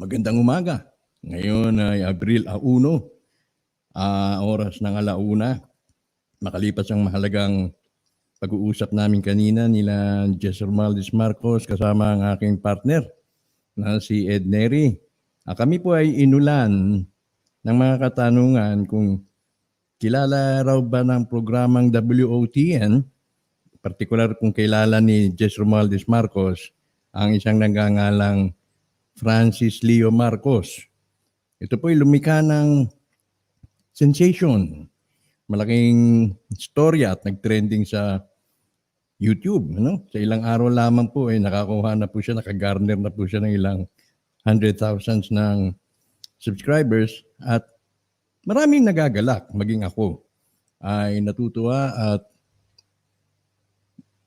Magandang umaga. Ngayon ay Abril 1, oras ng 1:00. Makalipas ang mahalagang pag-uusap namin kanina nila Jess Romaldez Marcos kasama ang aking partner na si Ed Neri. Kami po ay inulan ng mga katanungan kung kilala raw ba ng programang WOTN, partikular kung kilala ni Jess Romaldez Marcos ang isang nagngangalang Francis Leo Marcos. Ito po ay lumikha ng sensation. Malaking storya at nag-trending sa YouTube. Sa ilang araw lamang po ay nakakuha na po siya, nakagarner na po siya ng ilang 100,000 ng subscribers at maraming nagagalak, maging ako ay natutuwa at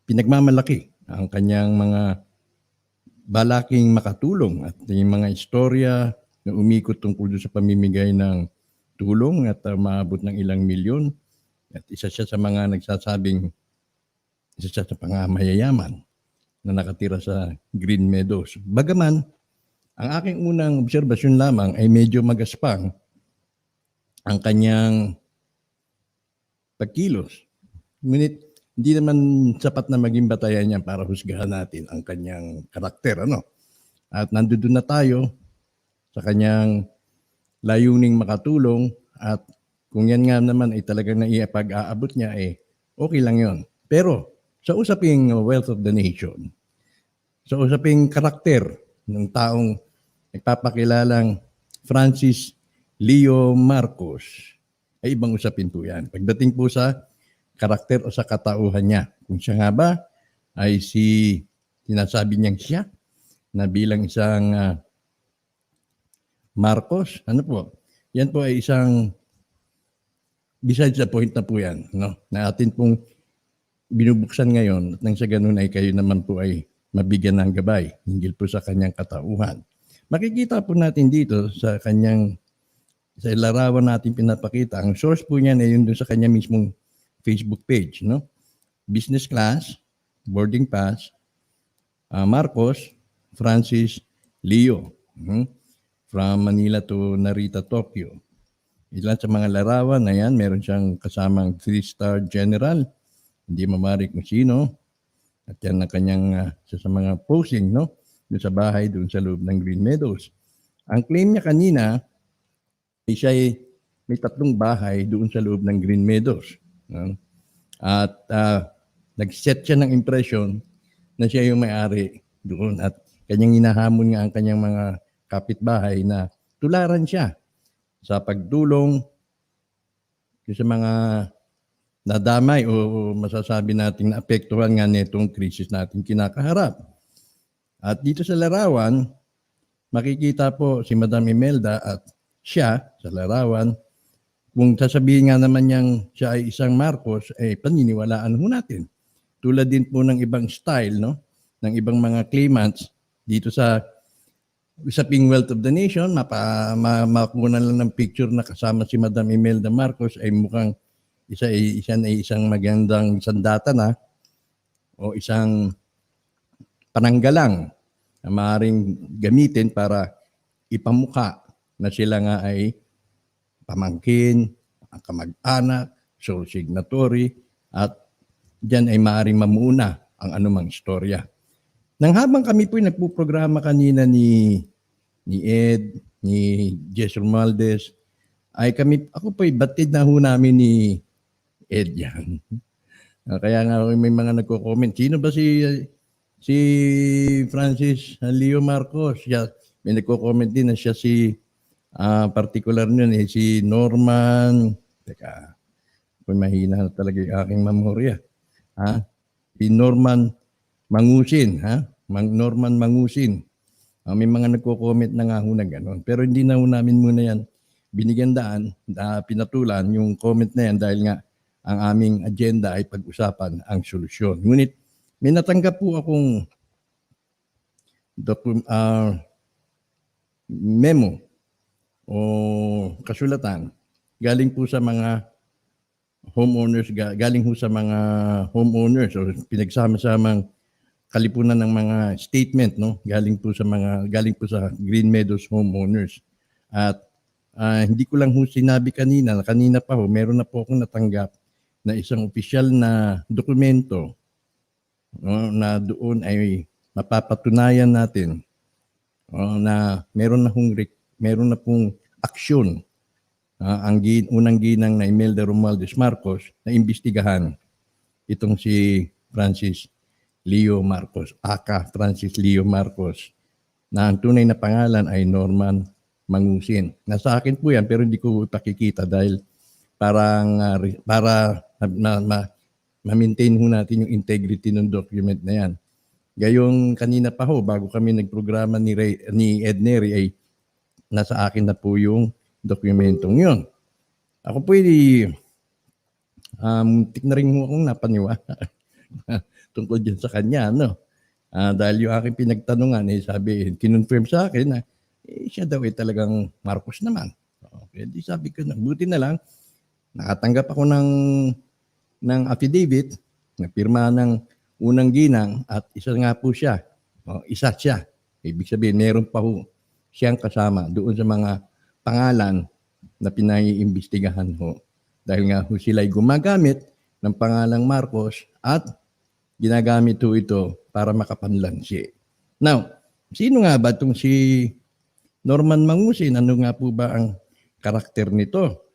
pinagmamalaki ang kanyang mga balaking makatulong at yung mga istorya na umikot tungkol sa pamimigay ng tulong at maabot ng ilang milyon. At isa siya sa mga nagsasabing isa siya sa mayayaman na nakatira sa Green Meadows. Bagaman, ang aking unang obserbasyon lamang ay medyo magaspang ang kanyang pagkilos. Ngunit hindi naman sapat na maging batayan niya para husgahan natin ang kanyang karakter. At nandoon na tayo sa kanyang layuning makatulong at kung yan nga naman ay talagang naipag-aabot niya, okay lang yon. Pero sa usaping wealth of the nation, sa usaping karakter ng taong nagpapakilalang Francis Leo Marcos, ay ibang usapin po yan. Pagdating po sa karakter o sa katauhan niya. Kung siya nga ba ay sinasabi niyang siya na bilang isang Marcos, yan po ay isang besides the point na po yan, na atin pong binubuksan ngayon at nang sa ganun ay kayo naman po ay mabigyan ng gabay hinggil po sa kanyang katauhan. Makikita po natin dito sa kanyang sa larawan natin pinapakita, ang source po niyan ay yun doon sa kanya mismong Facebook page, Business class, boarding pass, Marcos, Francis Leo, from Manila to Narita, Tokyo. Ilan sa mga larawan na yan, meron siyang kasamang 3-star general, hindi mamari kung sino, at yan ang kanyang sa mga posing, doon sa bahay, doon sa loob ng Green Meadows. Ang claim niya kanina, siya ay may 3 bahay doon sa loob ng Green Meadows. At nag-set siya ng impression na siya yung may-ari doon at kanyang hinahamon nga ang kanyang mga kapitbahay na tularan siya sa pagtulong sa mga nadamay o masasabi nating naapektuhan nga nitong krisis natin kinakaharap. At dito sa larawan, makikita po si Madam Imelda at siya sa larawan. Kung sasabihin nga naman niyang siya ay isang Marcos, paniniwalaan ho natin. Tulad din po ng ibang style, ng ibang mga claimants dito sa usaping wealth of the nation, makuha lang ng picture na kasama si Madam Imelda Marcos ay mukhang isang magandang sandata na o isang pananggalang na maaaring gamitin para ipamukha na sila nga ay pamangkin, kamag-anak, sole signatory, at diyan ay maaaring mamuna ang anumang istorya. Nang habang kami po nagpuprograma kanina ni Ed, ni Jess Romaldez, ako po batid na ho namin ni Ed yan. Kaya nga may mga nagko-comment, sino ba si Francis Leo Marcos? May nagko-comment din na siya si particular nun si Norman, mahina na talaga yung aking memorya. Si Norman Mangusin, Norman Mangusin. May mga nagko-comment na nga ho na gano'n. Pero hindi na ho namin muna yan binigyan daan, pinatulan yung comment na yan dahil nga ang aming agenda ay pag-usapan ang solusyon. Ngunit may natanggap po akong memo o kasulatan galing po sa mga homeowners, galing po sa mga homeowners o pinagsama-samang kalipunan ng mga statement, no, galing po sa Green Meadows homeowners. At hindi ko lang ho sinabi kanina pa ho, meron na po akong natanggap na isang opisyal na dokumento, no, na doon ay mapapatunayan natin na meron na pong aksyon ang unang ginang na Imelda Romualdez Marcos na imbestigahan itong si Francis Leo Marcos, aka Francis Leo Marcos, na ang tunay na pangalan ay Norman Mangusin. Nasa akin po yan pero hindi ko pakikita dahil para ma-maintain ho natin yung integrity ng document na yan. Gayong kanina pa ho, bago kami nagprograma ni Ed Neri, ay nasa akin na po yung dokumentong yun. Ako po muntik na rin ho akong napaniwala tungkol dyan sa kanya, no? Dahil yung aking pinagtanungan, kinonfirm sa akin na siya daw ay talagang Marcos naman. Okay, di sabi ko na, buti na lang, nakatanggap ako ng affidavit na pirma ng unang ginang at isa nga po siya. Isa siya. Ibig sabihin, meron pa ho siyang kasama doon sa mga pangalan na pinaiimbestigahan ho. Dahil nga ho sila'y gumagamit ng pangalang Marcos at ginagamit ho ito para makapanlansi. Now, sino nga ba itong si Norman Mangusin? Ano nga po ba ang karakter nito?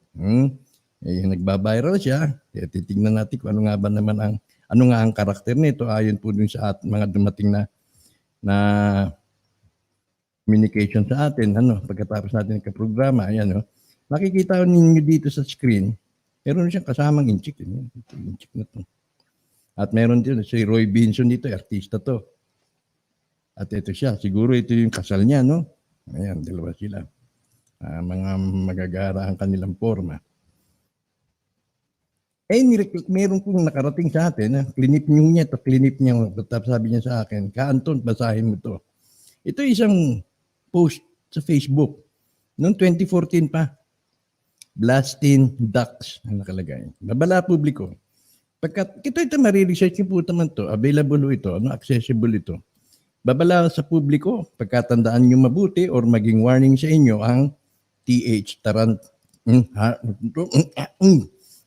Nagbabiral siya. Titignan natin kung ano nga ang karakter nito ayon po dun sa mga dumating na communication sa atin, pagkatapos natin ng programa, ayan, makikita ninyo dito sa screen, meron siyang kasamang inchik, inchik na to. At meron din si Roy Binson dito, artista to. At ito siya, siguro ito yung kasal niya, no? Ayan, dalawa sila. Mga magagara ang kanilang forma. Meron pong nakarating sa atin, klinip niya, tapos sabi niya sa akin, Anton, basahin mo to. Ito isang post sa Facebook noong 2014 pa. Blasting Ducks ang nakalagay. Babala publiko. Pagkat ito mariresearch niyo po naman to, available ito, accessible ito. Babala sa publiko, pagkatandaan niyo mabuti or maging warning sa inyo ang TH Tarant.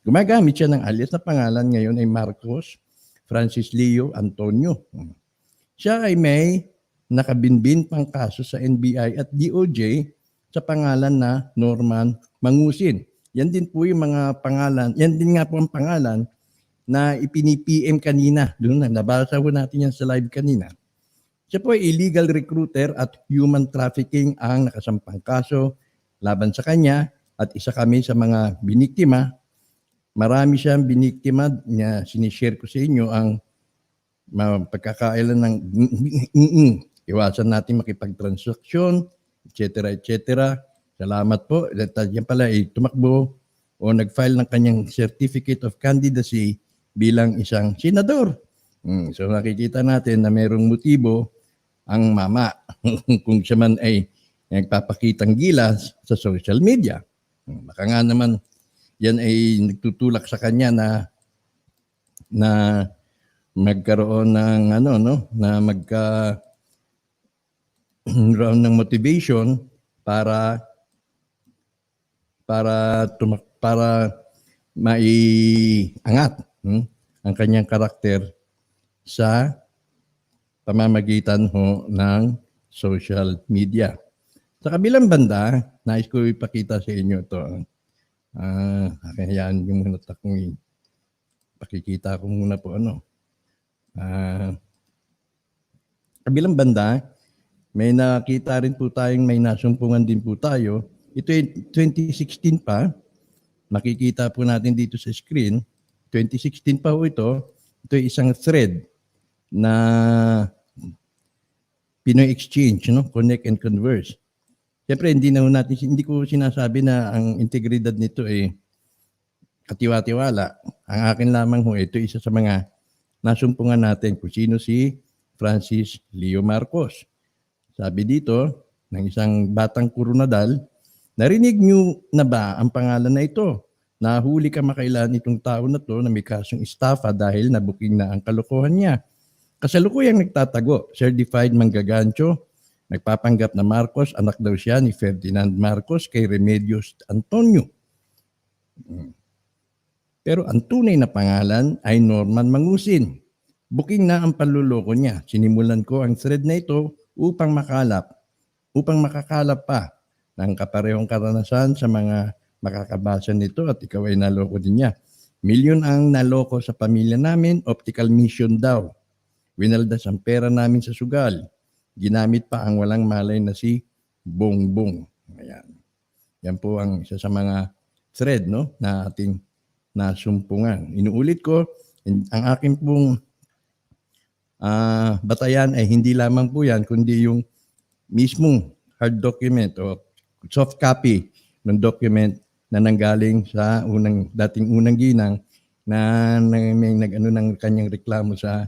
Gumagamit siya ng alias na pangalan ngayon ay Marcos Francis Leo Antonio. Siya ay may nakabinbin pang kaso sa NBI at DOJ sa pangalan na Norman Mangusin. Yan din po yung mga pangalan, yan din nga po ang pangalan na ipini-PM kanina. Doon nabasa po natin yan sa live kanina. Siya po ay illegal recruiter at human trafficking ang nakasampang kaso laban sa kanya at isa kami sa mga biniktima. Marami siyang biniktima niya, sinishare ko sa inyo ang pagkakailan ng iwasan natin makipagtransaksyon, etc. Salamat po. Yan pala ay tumakbo o nag-file ng kanyang Certificate of Candidacy bilang isang senador. So nakikita natin na mayroong motibo ang mama kung siya man ay nagpapakitang gilas sa social media. Baka nga naman yan ay nagtutulak sa kanya na magkaroon ng round ng motivation para maiangat ang kanyang karakter sa pamamagitan ho ng social media. Sa kabilang banda, nais ko ipakita sa inyo ito. Kaya yung muna takong pakikita ko muna po kabilang banda, may nakita rin po tayong may nasumpungan din po tayo. Ito ay 2016 pa. Makikita po natin dito sa screen. 2016 pa po ito. Ito ay isang thread na Pinoy Exchange, Connect and Converse. Siyempre, hindi ko sinasabi na ang integridad nito ay katiwa-tiwala. Ang akin lamang ito isa sa mga nasumpungan natin kung sino si Francis Leo Marcos. Sabi dito, ng isang batang kurunadal, narinig niyo na ba ang pangalan na ito? Nahuli ka makailan itong tao na to na may kasong estafa dahil nabuking na ang kalokohan niya. Kasalukuyang nagtatago, certified manggagancho, nagpapanggap na Marcos, anak daw siya ni Ferdinand Marcos kay Remedios Antonio. Pero ang tunay na pangalan ay Norman Mangusin. Booking na ang panluloko niya. Sinimulan ko ang thread na ito upang makakalap pa ng kaparehong karanasan sa mga makakabasa nito at ikaw ay naloko din niya. Milyon ang naloko sa pamilya namin, optical mission daw. Winaldas ang pera namin sa sugal. Ginamit pa ang walang malay na si Bongbong. Ayan. Yan po ang isa sa mga thread, no, na ating nasumpungan. Inuulit ko, ang aking pong batayan ay hindi lamang po yan, kundi yung mismong hard document o soft copy ng document na nanggaling sa dating unang ginang na may nag-ano ng kanyang reklamo sa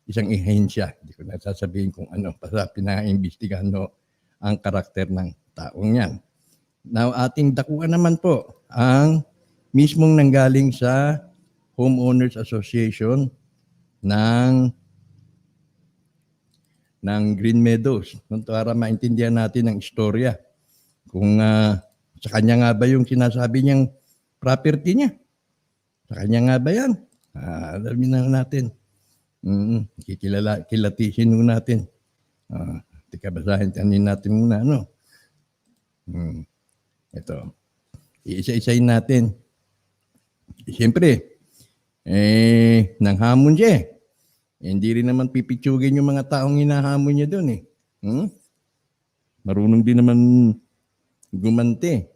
isang ehensya. Hindi ko na sasabihin kung ano, basta pinaimbestigahan ang karakter ng taong yan. Now, ating dakuan naman po ang mismong nanggaling sa Homeowners Association ng Green Meadows. Para maintindihan natin ang istorya. Kung sa kanya nga ba yung sinasabi niyang property niya? Sa kanya nga ba yan? Alamin na natin. Kilatisin muna natin. Tika, basahin natin muna. Ano? Ito. Iisa-isayin natin. Siyempre, nanghamon siya. Hindi rin naman pipitsugin yung mga taong hinahamon niya doon. Marunong din naman gumante.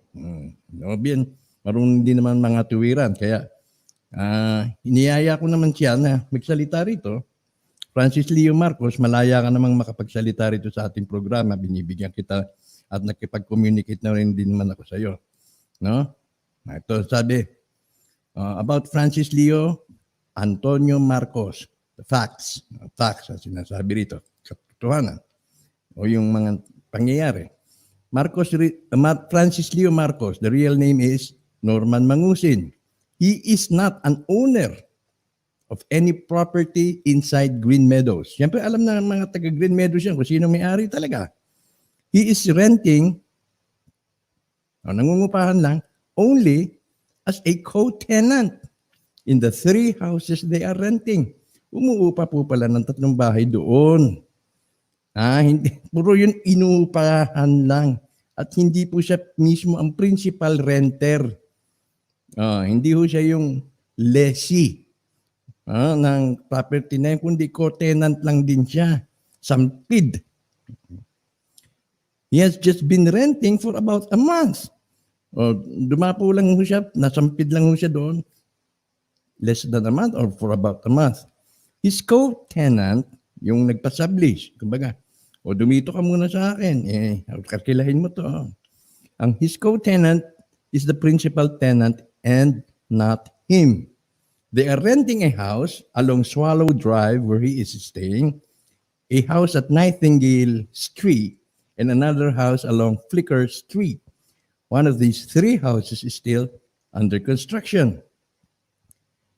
Marunong din naman mga tuwiran. Kaya, iniyaya ko naman siya na magsalita rito. Francis Leo Marcos, malaya ka namang makapagsalita rito sa ating programa. Binibigyan kita at nakipag-communicate na rin din naman ako sa iyo. No? Ito sabi, about Francis Leo Antonio Marcos. The facts ang sinasabi rito. Katotohanan. O yung mga pangyayari. Francis Leo Marcos, the real name is Norman Mangusin. He is not an owner of any property inside Green Meadows. Siyempre, alam na ng mga taga Green Meadows yan kung sino may-ari talaga. He is renting, nangungupahan lang, only as a co-tenant in the 3 houses they are renting. Umuupa po pala ng 3 bahay doon. Hindi, puro yun inuupahan lang. At hindi po siya mismo ang principal renter. Hindi po siya yung lessee ng property na yun, kundi co-tenant lang din siya. Sampid. He has just been renting for about a month. Dumapo lang ho siya, nasampid lang ho siya doon. Less than a month or for about a month. His co-tenant, yung nagpa-sublease, kumbaga, dumito ka muna sa akin, kakilahin mo to. Ang his co-tenant is the principal tenant and not him. They are renting a house along Swallow Drive where he is staying, a house at Nightingale Street, and another house along Flicker Street. One of these 3 houses is still under construction.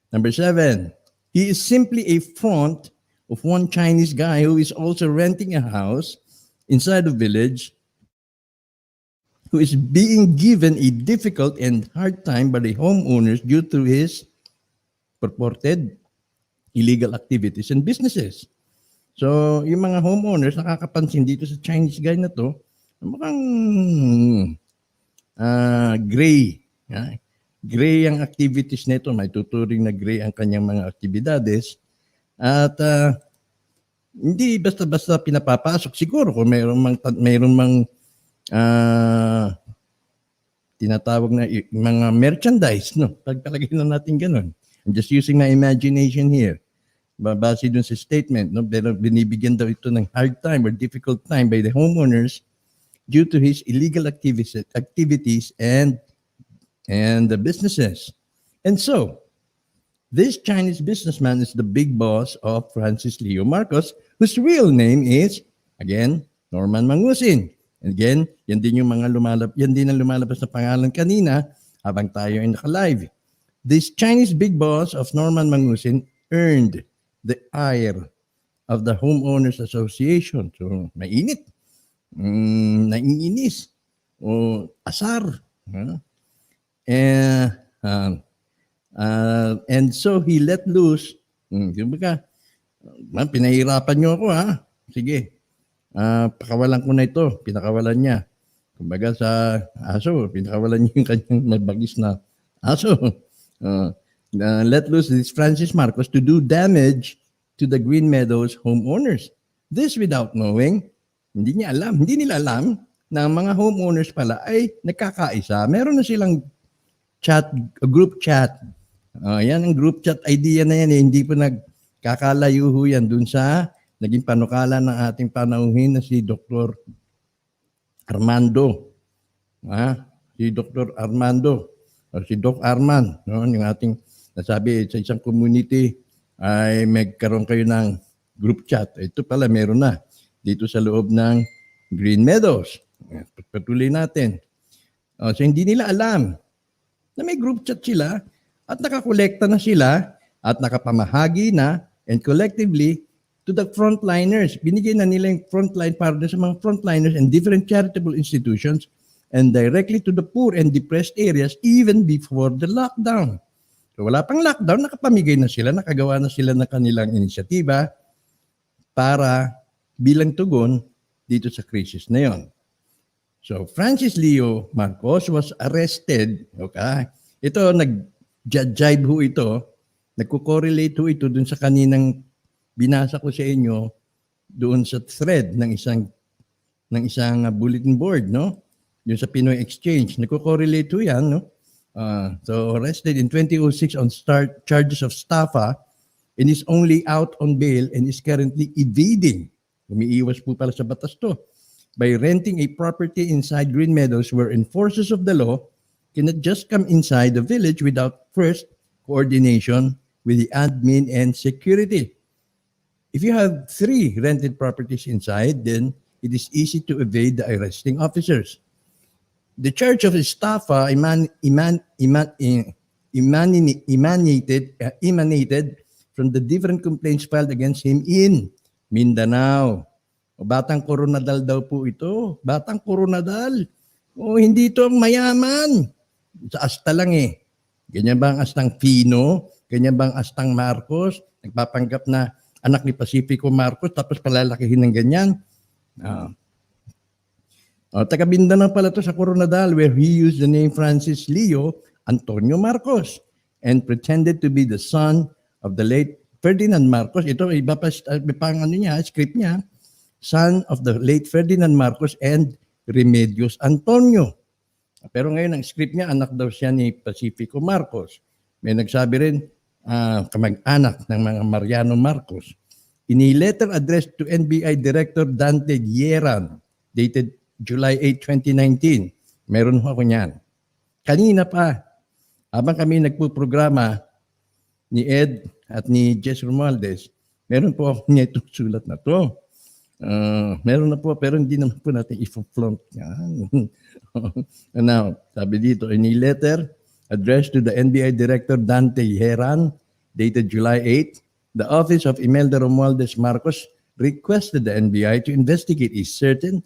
Number 7, he is simply a front of one Chinese guy who is also renting a house inside the village, who is being given a difficult and hard time by the homeowners due to his purported illegal activities and businesses. So, yung mga homeowners nakakapansin dito sa Chinese guy na to, mukhang gray. Gray ang activities nito. May tuturing na gray ang kanyang mga aktibidades. At hindi basta-basta pinapapasok. Siguro kung mayroon mang tinatawag na mga merchandise, no? Pagpalagay na natin ganun. I'm just using my imagination here. Babase dun sa statement, no? Pero binibigyan daw ito ng hard time or difficult time by the homeowners due to his illegal activities and the businesses. And so, this Chinese businessman is the big boss of Francis Leo Marcos, whose real name is, again, Norman Mangusin. And again, yan din ang lumalabas na pangalan kanina habang tayo ay naka-live. This Chinese big boss of Norman Mangusin earned the ire of the Homeowners Association. So, mainit. Naiinis. O asar. And so he let loose. Kumbaga, pinahirapan niyo ako ha. Sige. Pakawalan ko na ito. Pinakawalan niya. Kumbaga sa aso, pinakawalan niya yung kanyang mabagis na aso. Let loose this Francis Marcos to do damage to the Green Meadows homeowners. This without knowing, hindi nila alam na ang mga homeowners pala ay nagkakaisa. Meron na silang group chat. Yan ang group chat idea na yan. Hindi po nagkakalayo yan dun sa naging panukala ng ating panauhin na si Dr. Armando. Si Dr. Armando. O si Doc Arman. No? Yung ating nasabi sa isang community ay magkaroon kayo ng group chat. Ito pala meron na dito sa loob ng Green Meadows. Patuloy natin. So hindi nila alam na may group chat sila at nakakolekta na sila at nakapamahagi na and collectively to the frontliners. Binigyan na nila yung frontline para sa mga frontliners and different charitable institutions and directly to the poor and depressed areas even before the lockdown. So wala pang lockdown, nakapamigay na sila, nakagawa na sila ng kanilang inisyatiba para bilang tugon dito sa crisis na yon. So Francis Leo Marcos was arrested. Okay? Ito, nag-jibe ho ito, nagko-correlate ho ito dun sa kaninang binasa ko sa inyo doon sa thread ng isang bulletin board, no? Yung sa Pinoy Exchange. Nagko-correlate ho yan, no? So arrested in 2006 on charges of estafa and is only out on bail and is currently evading. Umiiwas po pala sa batas to. By renting a property inside Green Meadows where enforcers of the law cannot just come inside the village without first coordination with the admin and security. If you have 3 rented properties inside, then it is easy to evade the arresting officers. The charge of estafa emanated from the different complaints filed against him in Mindanao. O, Batang Coronadal daw po ito. Batang Coronadal. O, hindi ito mayaman. Sa asta lang eh. Ganyan ba ang astang Pino? Ganyan ba ang astang Marcos? Nagpapanggap na anak ni Pacifico Marcos tapos palalakihin ng ganyan. Taga Mindanao pala to sa Coronadal where he used the name Francis Leo Antonio Marcos and pretended to be the son of the late Ferdinand Marcos. Ito, iba pa pang script niya. Son of the late Ferdinand Marcos and Remedios Antonio. Pero ngayon, ang script niya, anak daw siya ni Pacifico Marcos. May nagsabi rin, kamag-anak ng mga Mariano Marcos. In a letter addressed to NBI Director Dante Hieran, dated July 8, 2019, meron ako niyan. Kanina pa, habang kami nagpuprograma ni Ed at ni Jess Romualdez, meron po ako niya itong sulat na to. Meron na po, pero hindi naman po natin i-flaunt yan. Now, sabi dito, in a letter addressed to the NBI Director Dante Hieran, dated July 8, the Office of Imelda Romualdez Marcos requested the NBI to investigate a certain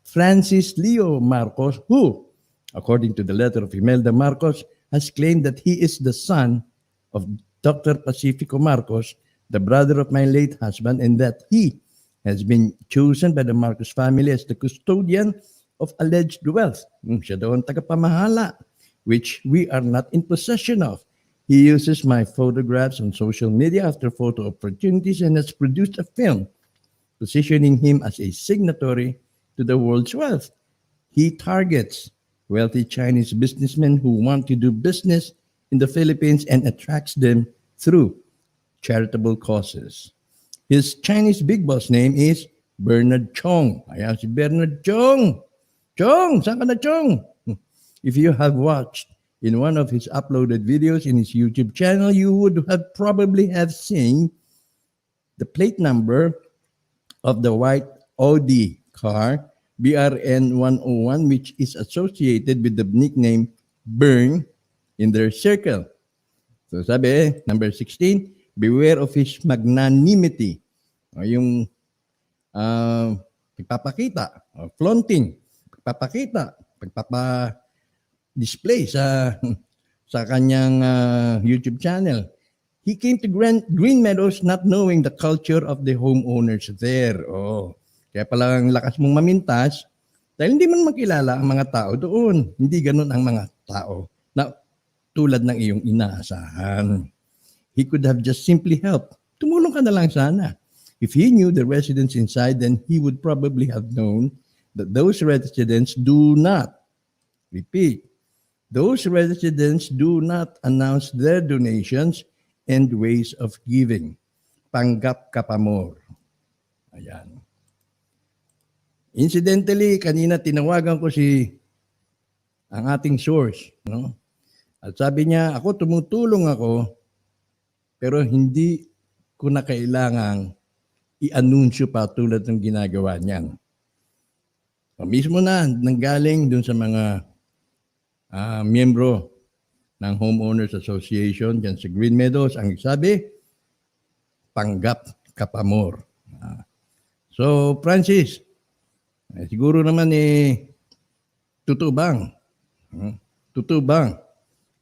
Francis Leo Marcos, who, according to the letter of Imelda Marcos, has claimed that he is the son of Dr. Pacifico Marcos, the brother of my late husband, and that he has been chosen by the Marcos family as the custodian of alleged wealth. Siya daw ang tagapamahala, which we are not in possession of. He uses my photographs on social media after photo opportunities and has produced a film positioning him as a signatory to the world's wealth. He targets wealthy Chinese businessmen who want to do business in the Philippines and attracts them through charitable causes. His Chinese big boss name is Bernard Chong. Ayan si Bernard Chong. Chong, saan ka na Chong? If you have watched in one of his uploaded videos in his YouTube channel, you would have probably have seen the plate number of the white Audi car, BRN 101, which is associated with the nickname Bern in their circle. So sabi, number 16, beware of his magnanimity. Yung pagpapakita, flaunting, pagpapakita, pagpapa-display sa kanyang YouTube channel. He came to Green Meadows not knowing the culture of the homeowners there. Oh, kaya pala ang lakas mong mamintas dahil hindi man makilala ang mga tao doon. Hindi ganun ang mga tao na tulad ng iyong inaasahan. He could have just simply helped. Tumulong ka na lang sana. If he knew the residents inside, then he would probably have known that those residents do not, repeat, those residents do not announce their donations and ways of giving. Panggap ka pa more. Ayan. Incidentally, kanina tinawagan ko ang ating source, no? At sabi niya, tumutulong ako, pero hindi ko na kailangang i-anunsyo pa tulad ng ginagawa niyan. Mismo na nanggaling dun sa mga miyembro ng Homeowners Association dyan sa Green Meadows, ang sabi, panggap ka pa more. So, Francis, siguro naman totoo bang? Totoo bang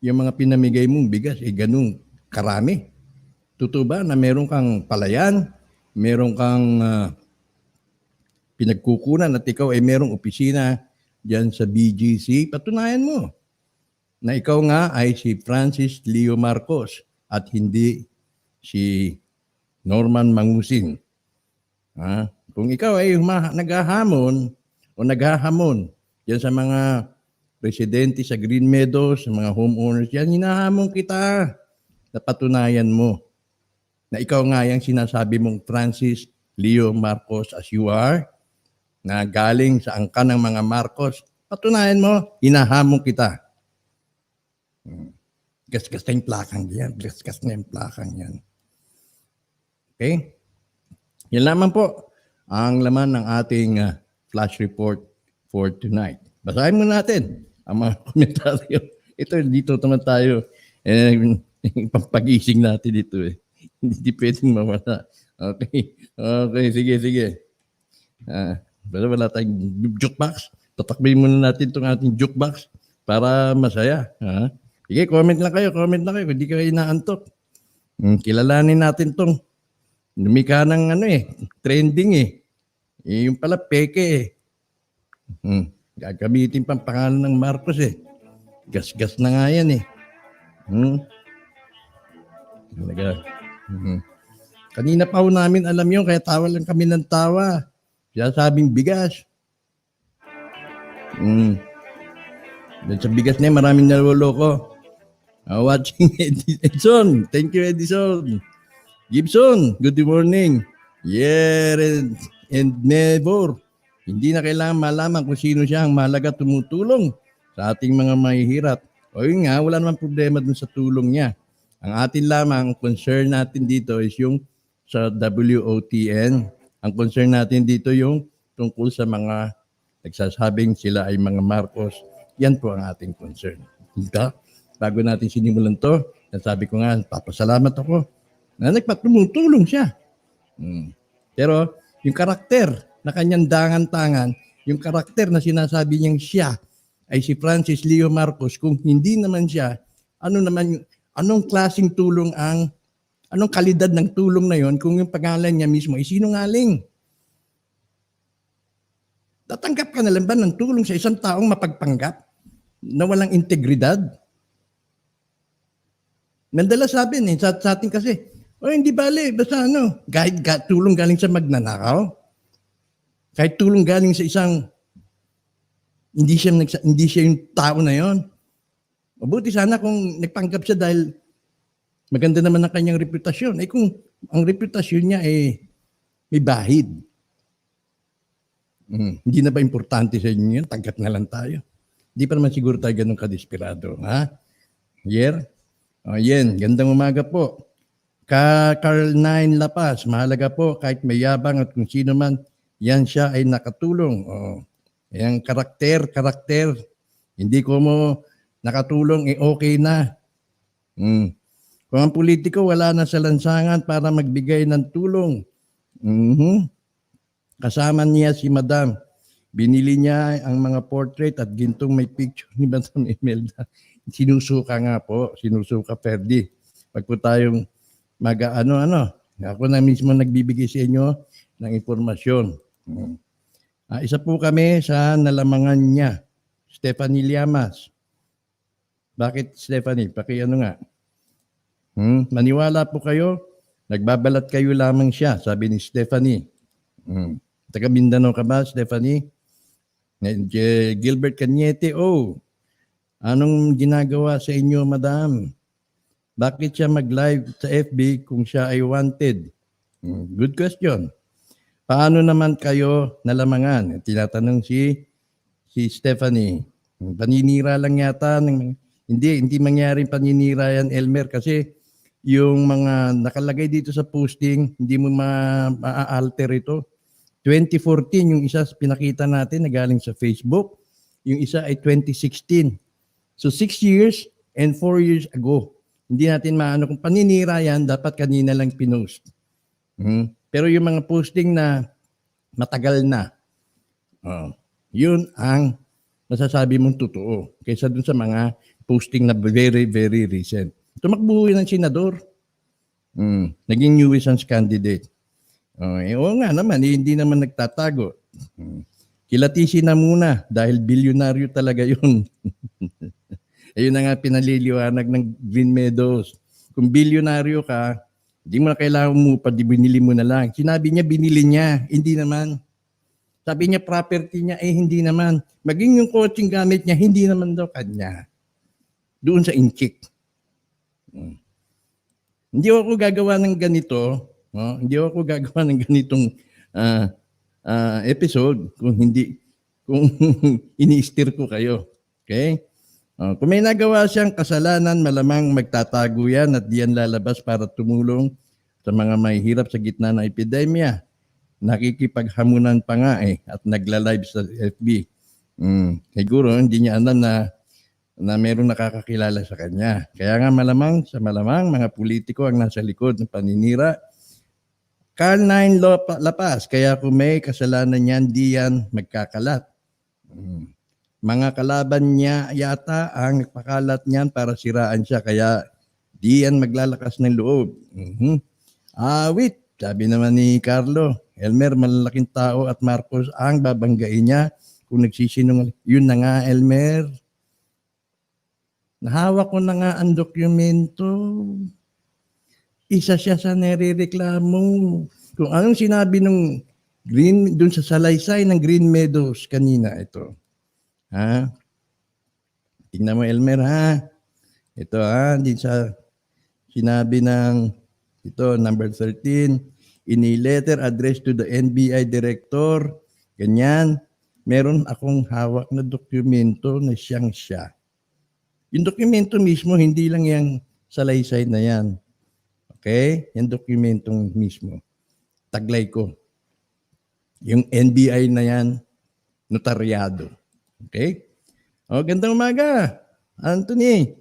yung mga pinamigay mong bigas ganung karami? Totoo ba na meron kang palayan, meron kang pinagkukunan at ikaw ay merong opisina dyan sa BGC? Patunayan mo na ikaw nga ay si Francis Leo Marcos at hindi si Norman Mangusin. Kung ikaw ay naghahamon o naghahamon yan sa mga residente sa Green Meadows, sa mga homeowners yan, hinahamon kita na patunayan mo na ikaw nga yung sinasabi mong Francis Leo Marcos as you are, na galing sa angkan ng mga Marcos. Patunayan mo, hinahamon kita. Gasgas na yung plakang yan. Gasgas na yung plakang yan. Okay? Yan lamang po ang laman ng ating flash report for tonight. Basahin mo natin ang mga komentaryo. Ito, dito naman tayo. Pampagising natin dito . Hindi pwedeng mawala. Okay. Okay, sige. Pero wala tayong jukebox. Tatakbin muna natin itong ating jukebox para masaya. Sige, comment lang kayo. Hindi kayo inaantok. Kilalanin natin itong lumika ng trending . Yung pala peke . Gagamitin pang pangalan ng Marcos . Gas-gas na nga yan . Kanina pa ho namin alam yun, kaya tawa lang kami ng tawa. Sinasabing bigas. Sa bigas na yun, maraming naloloko. Watching Edison. Thank you, Edison. Gibson, good morning. Yeah, and never. Hindi na kailangan malaman kung sino siya ang mahalaga tumutulong sa ating mga mahihirap. O yun nga, wala naman problema dun sa tulong niya. Ang atin lamang, concern natin dito is yung sa WOTN. Ang concern natin dito yung tungkol sa mga nagsasabing sila ay mga Marcos. Yan po ang ating concern. Bago natin sinimulan to, sabi ko nga, papasalamat ako na nagpatumutulong siya. Pero yung karakter na kanyang dangan-tangan, yung karakter na sinasabi niyang siya ay si Francis Leo Marcos, kung hindi naman siya, anong klaseng tulong anong kalidad ng tulong na yon kung yung pangalan niya mismo ay sinungaling? Tatanggap ka na lang ba ng tulong sa isang taong mapagpanggap na walang integridad? Madalas sabi sa atin kasi, hindi bale, basta kahit tulong galing sa magnanakaw, kahit tulong galing sa isang, hindi siya yung tao na yon. Mabuti sana kung nagpanggap siya dahil maganda naman ang kanyang reputasyon. Kung ang reputasyon niya may bahid. Hindi na ba importante sa inyo yan? Tanggap na lang tayo. Hindi pa naman siguro tayo ganun kadesperado. Yan, gandang umaga po. Carl 9 Lapas, mahalaga po kahit may yabang at kung sino man, yan siya ay nakatulong. Yung karakter. Hindi ko mo nakatulong, okay na. Kung ang politiko wala na sa lansangan para magbigay ng tulong, Mhm. Kasama niya si Madam. Binili niya ang mga portrait at gintong may picture ni Madam Imelda. Sinusuka nga po, sinusuka Ferdi. Pag po tayong mag-ano-ano, ako na mismo nagbibigay sa inyo ng impormasyon. Isa po kami sa nalamangan niya, Stephanie Llamas. Bakit Stephanie? Paki-ano nga. Maniwala po kayo, nagbabalat kayo lamang siya, sabi ni Stephanie. Taga Mindanao ka ba, Stephanie? Gilbert Cañete, anong ginagawa sa inyo, madam? Bakit siya mag-live sa FB kung siya ay wanted? Good question. Paano naman kayo nalamangan? Tinatanong si Stephanie. Paninira lang yata. Hindi mangyaring paninira yan, Elmer, kasi yung mga nakalagay dito sa posting, hindi mo ma-alter ito. 2014, yung isa pinakita natin na galing sa Facebook. Yung isa ay 2016. So 6 years and 4 years ago. Hindi natin maano kung paninira yan, dapat kanina lang pinost. Pero yung mga posting na matagal na, yun ang masasabi mong totoo. Kaysa dun sa mga posting na very, very recent. Tumakbo ng senador. Naging nuisance candidate. Oo nga naman, hindi naman nagtatago. Kilatisin na muna dahil bilyonaryo talaga yun. Ayun na nga pinaliliwanag ng Green Meadows. Kung bilyonaryo ka, hindi mo na kailangan umupa, binili mo na lang. Sinabi niya, binili niya. Hindi naman. Sabi niya, property niya, hindi naman. Maging yung coaching gamit niya, hindi naman daw kanya. Doon sa Inchik. Hindi ako gagawa ng ganito. Hindi ako gagawa ng ganitong episode kung ini-steer ko kayo. Okay? Kung may nagawa siyang kasalanan, malamang magtatago yan at diyan lalabas para tumulong sa mga mahihirap sa gitna ng epidemya. Nakikipaghamunan pa nga at nagla-live sa FB. Siguro hindi niya alam na mayroong nakakakilala sa kanya. Kaya nga malamang mga politiko ang nasa likod ng paninira. Carnine Lapas, kaya kung may kasalanan niyan, di yan magkakalat. Mga kalaban niya yata ang nagpakalat niyan para siraan siya, kaya di yan maglalakas ng loob. Awit, sabi naman ni Carlo, Elmer, malalaking tao at Marcos ang babanggain niya kung nagsisinungaling. Yun na nga, Elmer. Nahawak ko na nga ang dokumento. Isa siya sa nare-reklamo. Kung anong sinabi ng dun sa salaysay ng Green Meadows kanina, ito. Tingnan mo, Elmer, Ito, din sa sinabi ng, ito, number 13, in a letter addressed to the NBI director, ganyan, meron akong hawak na dokumento na siyang siya. Yung dokumento mismo, hindi lang yung salaysay na yan. Okay? Yung dokumentong mismo. Taglay ko. Yung NBI na yan, notaryado. Okay? Gandang umaga. Anthony,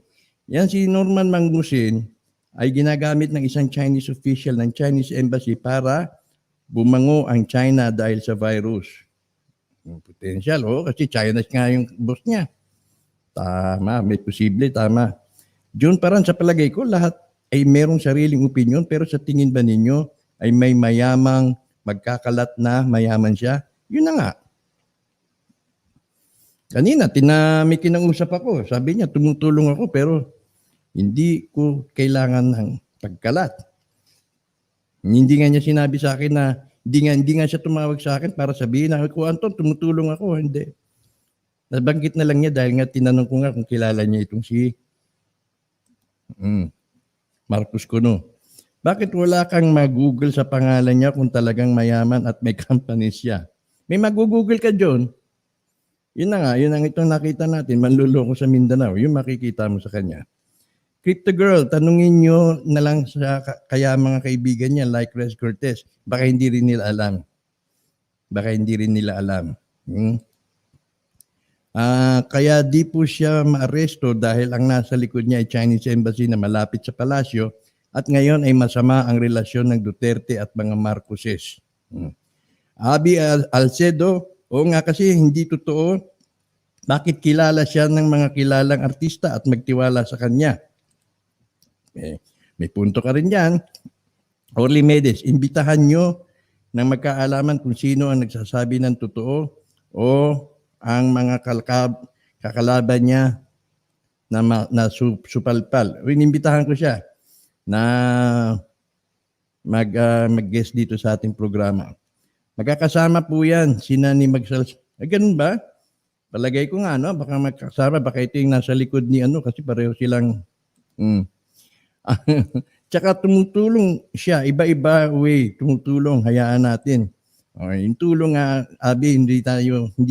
yan si Norman Mangusin ay ginagamit ng isang Chinese official ng Chinese Embassy para bumango ang China dahil sa virus. Potential, kasi China nga yung boss niya. Tama, may posible, tama. Diyon parang sa palagay ko, lahat ay merong sariling opinion, pero sa tingin ba ninyo ay may mayamang magkakalat na mayaman siya? Yun na nga. Kanina, may kinausap ako. Sabi niya, tumutulong ako pero hindi ko kailangan ng pagkalat. Hindi nga niya sinabi sa akin na, hindi nga siya tumawag sa akin para sabihin na, Anton, tumutulong ako. Hindi. Nabanggit na lang niya dahil nga tinanong ko nga kung kilala niya itong si Marcos Cuno. Bakit wala kang mag-google sa pangalan niya kung talagang mayaman at may company siya? May mag-google ka, John. Yun na nga, yun ang itong nakita natin, manluloko sa Mindanao, yung makikita mo sa kanya. Crypto Girl, tanungin nyo na lang sa kaya mga kaibigan niya like Res Cortez, baka hindi rin nila alam. Kaya di po siya maaresto dahil ang nasa likod niya ay Chinese Embassy na malapit sa palasyo at ngayon ay masama ang relasyon ng Duterte at mga Marcoses. Abi Alcedo, oo nga kasi hindi totoo. Bakit kilala siya ng mga kilalang artista at magtiwala sa kanya? May punto ka rin yan. Orly Medes, imbitahan nyo ng magkaalaman kung sino ang nagsasabi ng totoo o ang mga kakalaban niya na supalpal. Inimbitahan ko siya na mag-guest dito sa ating programa. Magkakasama po yan, sina ni Magsal. Ganun ba? Palagay ko nga, no? Baka magkasama, baka ito yung nasa likod ni kasi pareho silang... Tsaka tumutulong siya, iba-iba way, tumutulong, hayaan natin. Okay, yung tulong nga, Abi, hindi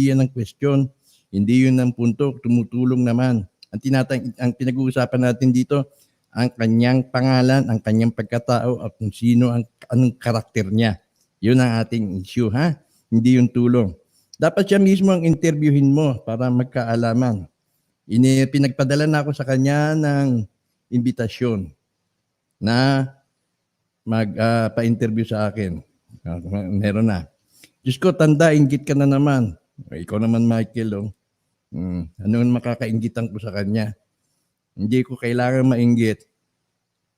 yan ang question, hindi yun ang punto, tumutulong naman. Ang pinag-uusapan natin dito, ang kanyang pangalan, ang kanyang pagkatao, at kung sino, anong karakter niya. Yun ang ating issue, ha? Hindi yung tulong. Dapat siya mismo ang interviewin mo para magkaalaman. Pinagpadala na ako sa kanya ng imbitasyon na magpa-interview sa akin. Meron na. Diyos ko, tanda, inggit ka na naman. Ikaw naman, Michael. Ano makakainggitan ko sa kanya? Hindi ko kailangan mainggit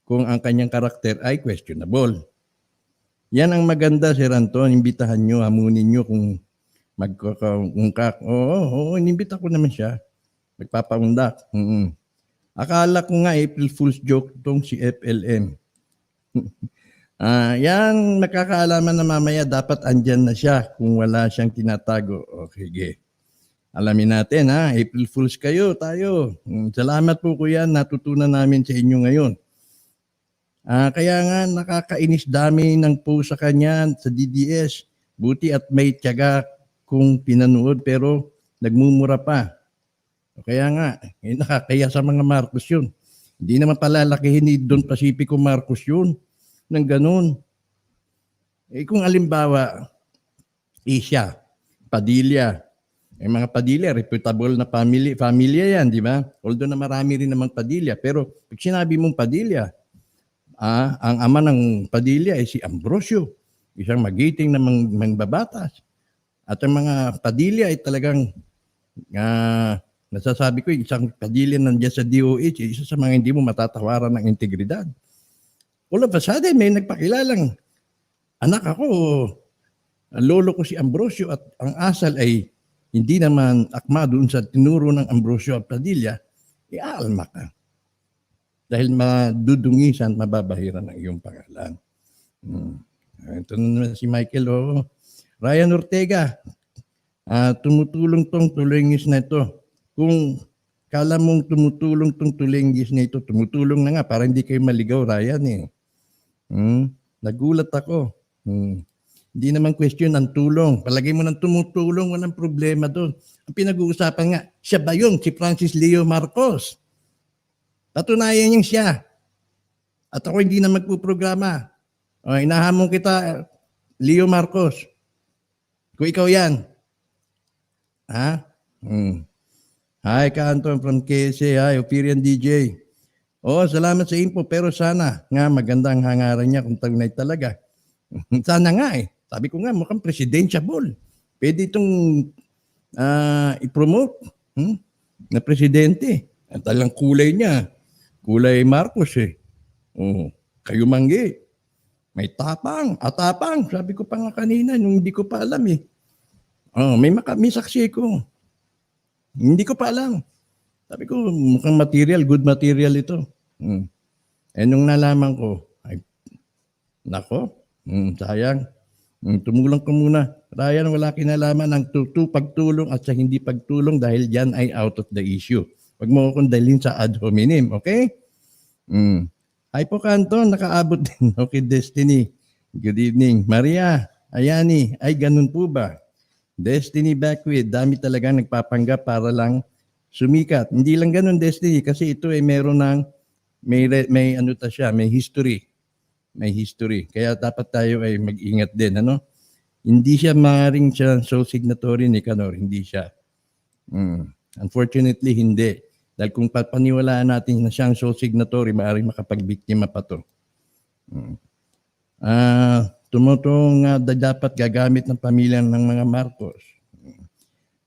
kung ang kanyang karakter ay questionable. Yan ang maganda, Sir Anton. Imbitahan nyo, hamunin nyo kung magkakaungkak. Oo, inimbita ko naman siya. Magpapaundak. Akala ko nga April Fool's joke itong si FLM. Yan, makakaalaman na mamaya dapat andyan na siya kung wala siyang tinatago. Okay. Alamin natin, ha? April Fools kayo, tayo. Salamat po kuya, natutunan namin sa inyo ngayon. Kaya nga nakakainis, dami ng post sa kanya sa DDS. Buti at may tiyaga kung pinanood pero nagmumura pa. Kaya nga, nakakaya sa mga Marcos yun. Hindi naman palalakihin ni Don Pacifico Marcos yun ng ganun. Kung alimbawa, Isya, Padilla, mga Padilla, reputable na pamilya yan, di ba? Although na marami rin namang Padilla, pero pag sinabi mong Padilla, ang ama ng Padilla ay si Ambrosio, isang magiting na mangbabatas. At ang mga Padilla ay talagang nasasabi ko, isang Padilla nandiyan sa DOH, isa sa mga hindi mo matatawaran ng integridad. All of a sudden, may nagpakilalang anak ako, lolo ko si Ambrosio at ang asal ay hindi naman akma doon sa tinuro ng Ambrosio at Padilla, aalma ka. Dahil madudungisan, mababahiran ang iyong pangalan. Ito na naman si Michael. Ryan Ortega, tumutulong tong tulingis na ito. Kung kala mong tumutulong tong tulingis na ito, tumutulong na nga para hindi kayo maligaw, Ryan. Nagulat ako. Hindi naman question ang tulong. Palagay mo ng tumutulong, walang problema doon. Ang pinag-uusapan nga, siya ba yun? Si Francis Leo Marcos. Patunayan niya siya. At ako hindi na magpuprograma. Inahamon kita, Leo Marcos. Kung ikaw yan. Hi, Kanton from KSA. Hi, Operian DJ. Salamat sa info. Pero sana nga magandang hangaran niya kung tagnay talaga. Sana nga Sabi ko nga, mukhang presidentiable. Pwede itong i-promote na presidente. At talang kulay niya. Kulay Marcos Kayo manggi. May tapang. Atapang. Sabi ko pa nga kanina, nung hindi ko pa alam may saksi ko. Hindi ko pa alam. Sabi ko, mukhang material, good material ito. Nung nalaman ko, nako, sayang. Tumulong ko muna. Ryan, wala kinalaman ng pagtulong at sa hindi pagtulong dahil yan ay out of the issue. Huwag mo akong dalhin sa ad hominem, okay? Hi po, Kanton, nakaabot din. Okay, Destiny. Good evening. Maria, Ayani, ay ganun po ba? Destiny Backwith, dami talagang nagpapanggap para lang sumikat. Hindi lang ganun, Destiny, kasi ito ay meron ng, may history. May history. Kaya dapat tayo ay mag-ingat din, Hindi siya maaaring siya sole signatory ni Canor, hindi siya. Unfortunately, hindi. Dahil kung papaniwalaan natin na siyang sole signatory, maaaring makapagbiktima pa to. tumutong dapat gagamit ng pamilya ng mga Marcos.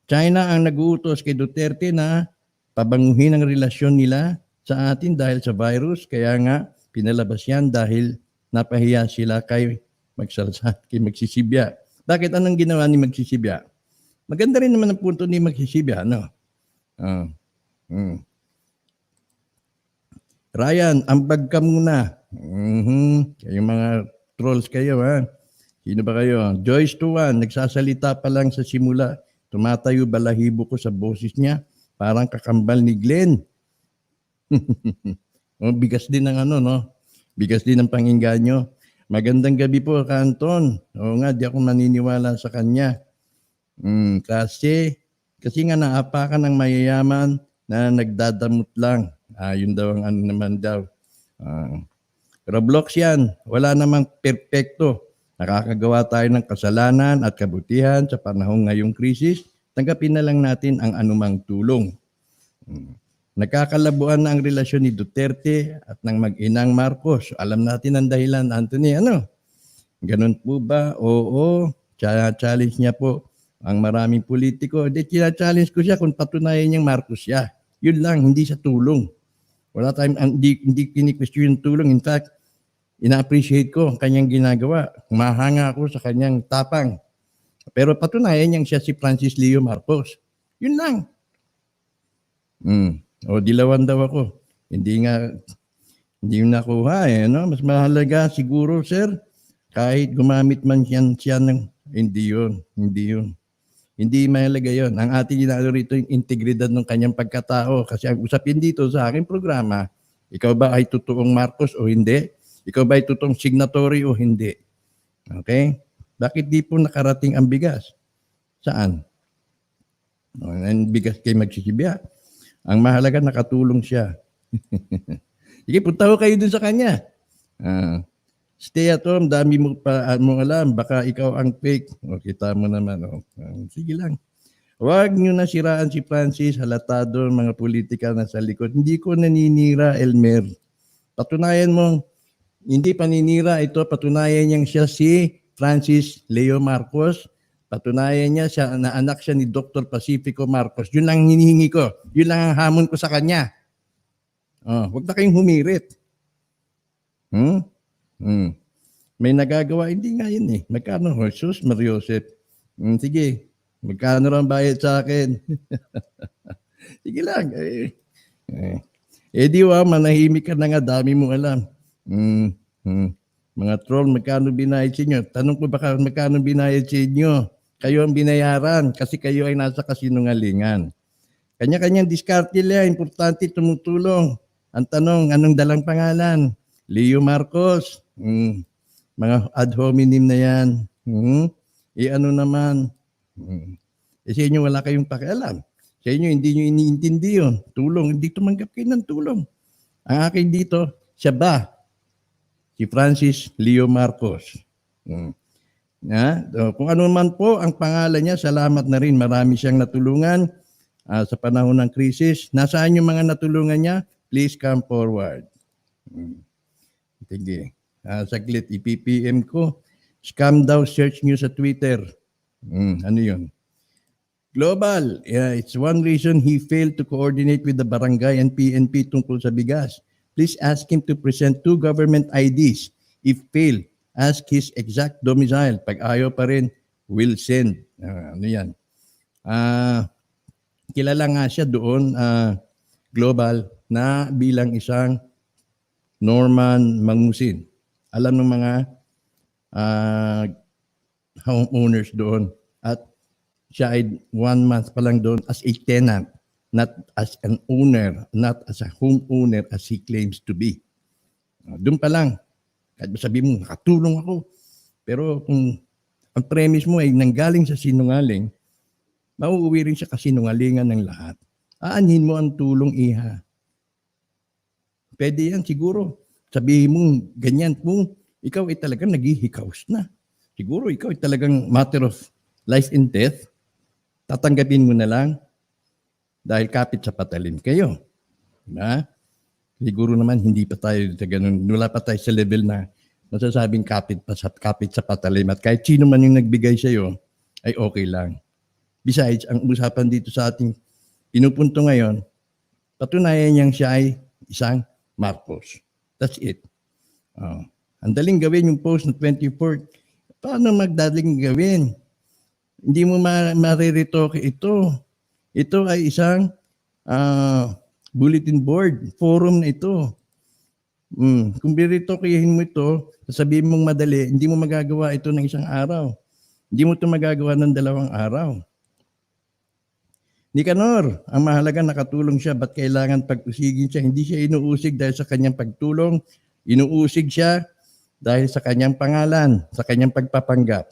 China ang nag-uutos kay Duterte na pabanguhin ang relasyon nila sa atin dahil sa virus. Kaya nga, pinalabas yan dahil napahiya sila kay Magsisibya. Bakit? Anong ginawa ni Magsisibya? Maganda rin naman ang punto ni Magsisibya, no? Ryan, ambag ka muna. Kayong mga trolls kayo, ha? Sino ba kayo? Joyce Tuan, nagsasalita pa lang sa simula. Tumatayo balahibo ko sa boses niya. Parang kakambal ni Glenn. Bigas din ng no? Bigas din ng pangingganyo. Magandang gabi po, Kanton. Oo nga, di ako maniniwala sa kanya. Kasi nga naapakan ng mayayaman na nagdadamot lang. Yun daw ang naman daw. Roblox yan. Wala namang perpekto. Nakakagawa tayo ng kasalanan at kabutihan sa panahong ngayong krisis. Tanggapin na lang natin ang anumang tulong. Nagkakalabuan na ang relasyon ni Duterte at ng mag-inang Marcos. Alam natin ang dahilan, Anthony. Ganun po ba? Oo. Challenge niya po ang maraming politiko. Challenge ko siya kung patunayan niyang Marcos siya. Yun lang, hindi sa tulong. Wala tayong, hindi kini-question yung tulong. In fact, ina-appreciate ko ang kanyang ginagawa. Mahanga ako sa kanyang tapang. Pero patunayan niyang siya si Francis Leo Marcos. Yun lang. Dilawan daw ako. Hindi yung nakuha no? Mas mahalaga siguro, sir, kahit gumamit man siya ng, hindi yun. Hindi mahalaga yun. Ang ating ginagawa rito yung integridad ng kanyang pagkatao. Kasi ang usapin dito sa aking programa, ikaw ba ay totoong Marcos o hindi? Ikaw ba ay totoong signatory o hindi? Okay? Bakit di po nakarating ang bigas? Saan? Ang bigas kay Magsisibya. Ang mahalaga, nakatulong siya. Sige, punta ko kayo dun sa kanya. Stay at home, dami mo pa mo alam, baka ikaw ang fake. Kita mo naman. Sige lang. Huwag nyo na siraan si Francis, halatado mga politika na sa likod. Hindi ko naninira, Elmer. Patunayan mo, hindi paninira ito, patunayan niyang siya si Francis Leo Marcos. Patunayan niya siya na anak siya ni Dr. Pacifico Marcos. Yun lang hinihingi ko. Yun lang ang hamon ko sa kanya. Huwag na kayong humirit. May nagagawa, hindi nga yun eh. Magkano? Jesus, Mariosep. Sige, magkano lang bayad sa akin? Sige lang. Manahimik ka na nga, dami mo alam. Mga troll, magkano binayad sa inyo? Tanong ko baka magkano binayad sa inyo? Kayo ang binayaran kasi kayo ay nasa kasinungalingan. Kanya-kanyang diskarte lang, importante tumutulong. Ang tanong, anong dalang pangalan? Leo Marcos. Mga ad hominem na yan. Ano naman? Sa inyo wala kayong pakialam. Sa inyo hindi nyo iniintindi yun. Tulong, hindi tumanggap kayo ng tulong. Ang akin dito, siya ba? Si Francis Leo Marcos. Kung ano man po ang pangalan niya, salamat na rin. Marami siyang natulungan sa panahon ng krisis. Nasaan yung mga natulungan niya? Please come forward. Sige. Saglit, ipipm ko. Scam daw, search nyo sa Twitter. Ano yun? Global. It's one reason he failed to coordinate with the barangay and PNP tungkol sa bigas. Please ask him to present 2 government IDs. If fail, ask his exact domicile. Pag ayaw pa rin, will send. Ano yan? Kilala nga siya doon, global, na bilang isang Norman Mangusin. Alam ng mga homeowners doon. At siya ay 1 month pa lang doon as a tenant, not as an owner, not as a homeowner as he claims to be. Doon pa lang. Kahit sabi mo, nakatulong ako. Pero kung ang premise mo ay nanggaling sa sinungaling, mauuwi rin siya kasinungalingan ng lahat. Aanhin mo ang tulong, iha. Pwede yan siguro. Sabihin mo, ganyan po, ikaw ay talagang naghihikaos na. Siguro ikaw ay talagang matter of life and death. Tatanggapin mo na lang dahil kapit sa patalim kayo. Diba? Siguro naman hindi pa tayo sa ganun. Wala pa tayo sa level na masasabing kapit sa patalim at kahit sino man yung nagbigay sa iyo ay okay lang. Besides, ang usapan dito sa ating pinupunto ngayon, patunayan niyang siya ay isang Marcos. That's it. Ang daling gawin yung post na 24. Paano magdaling gawin? Hindi mo mariretoke ito. Ito ay isang bulletin board, forum na ito. Kung biritokehin mo ito, sasabihin mong madali, hindi mo magagawa ito ng isang araw. Hindi mo ito magagawa ng 2 araw. Nicanor, ang mahalaga nakatulong siya, ba't kailangan pag-usigin siya? Hindi siya inuusig dahil sa kanyang pagtulong, inuusig siya dahil sa kanyang pangalan, sa kanyang pagpapanggap.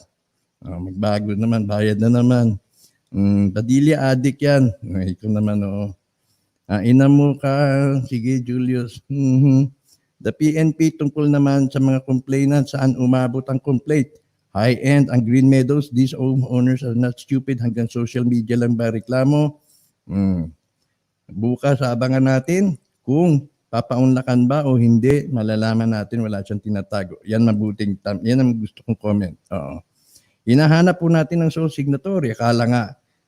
Magbago naman, bayad na naman. Padilla, adik yan. Ito naman, ina mo ka, sige Julius. The PNP tungkol naman sa mga complainant, saan umabot ang complaint? High-end ang Green Meadows, these owners are not stupid, hanggang social media lang ba reklamo? Bukas abangan natin kung papaunlakan ba o hindi, malalaman natin, wala siyang tinatago. Yan ang gusto kong comment. Hinahanap po natin ng sole signatory, akala nga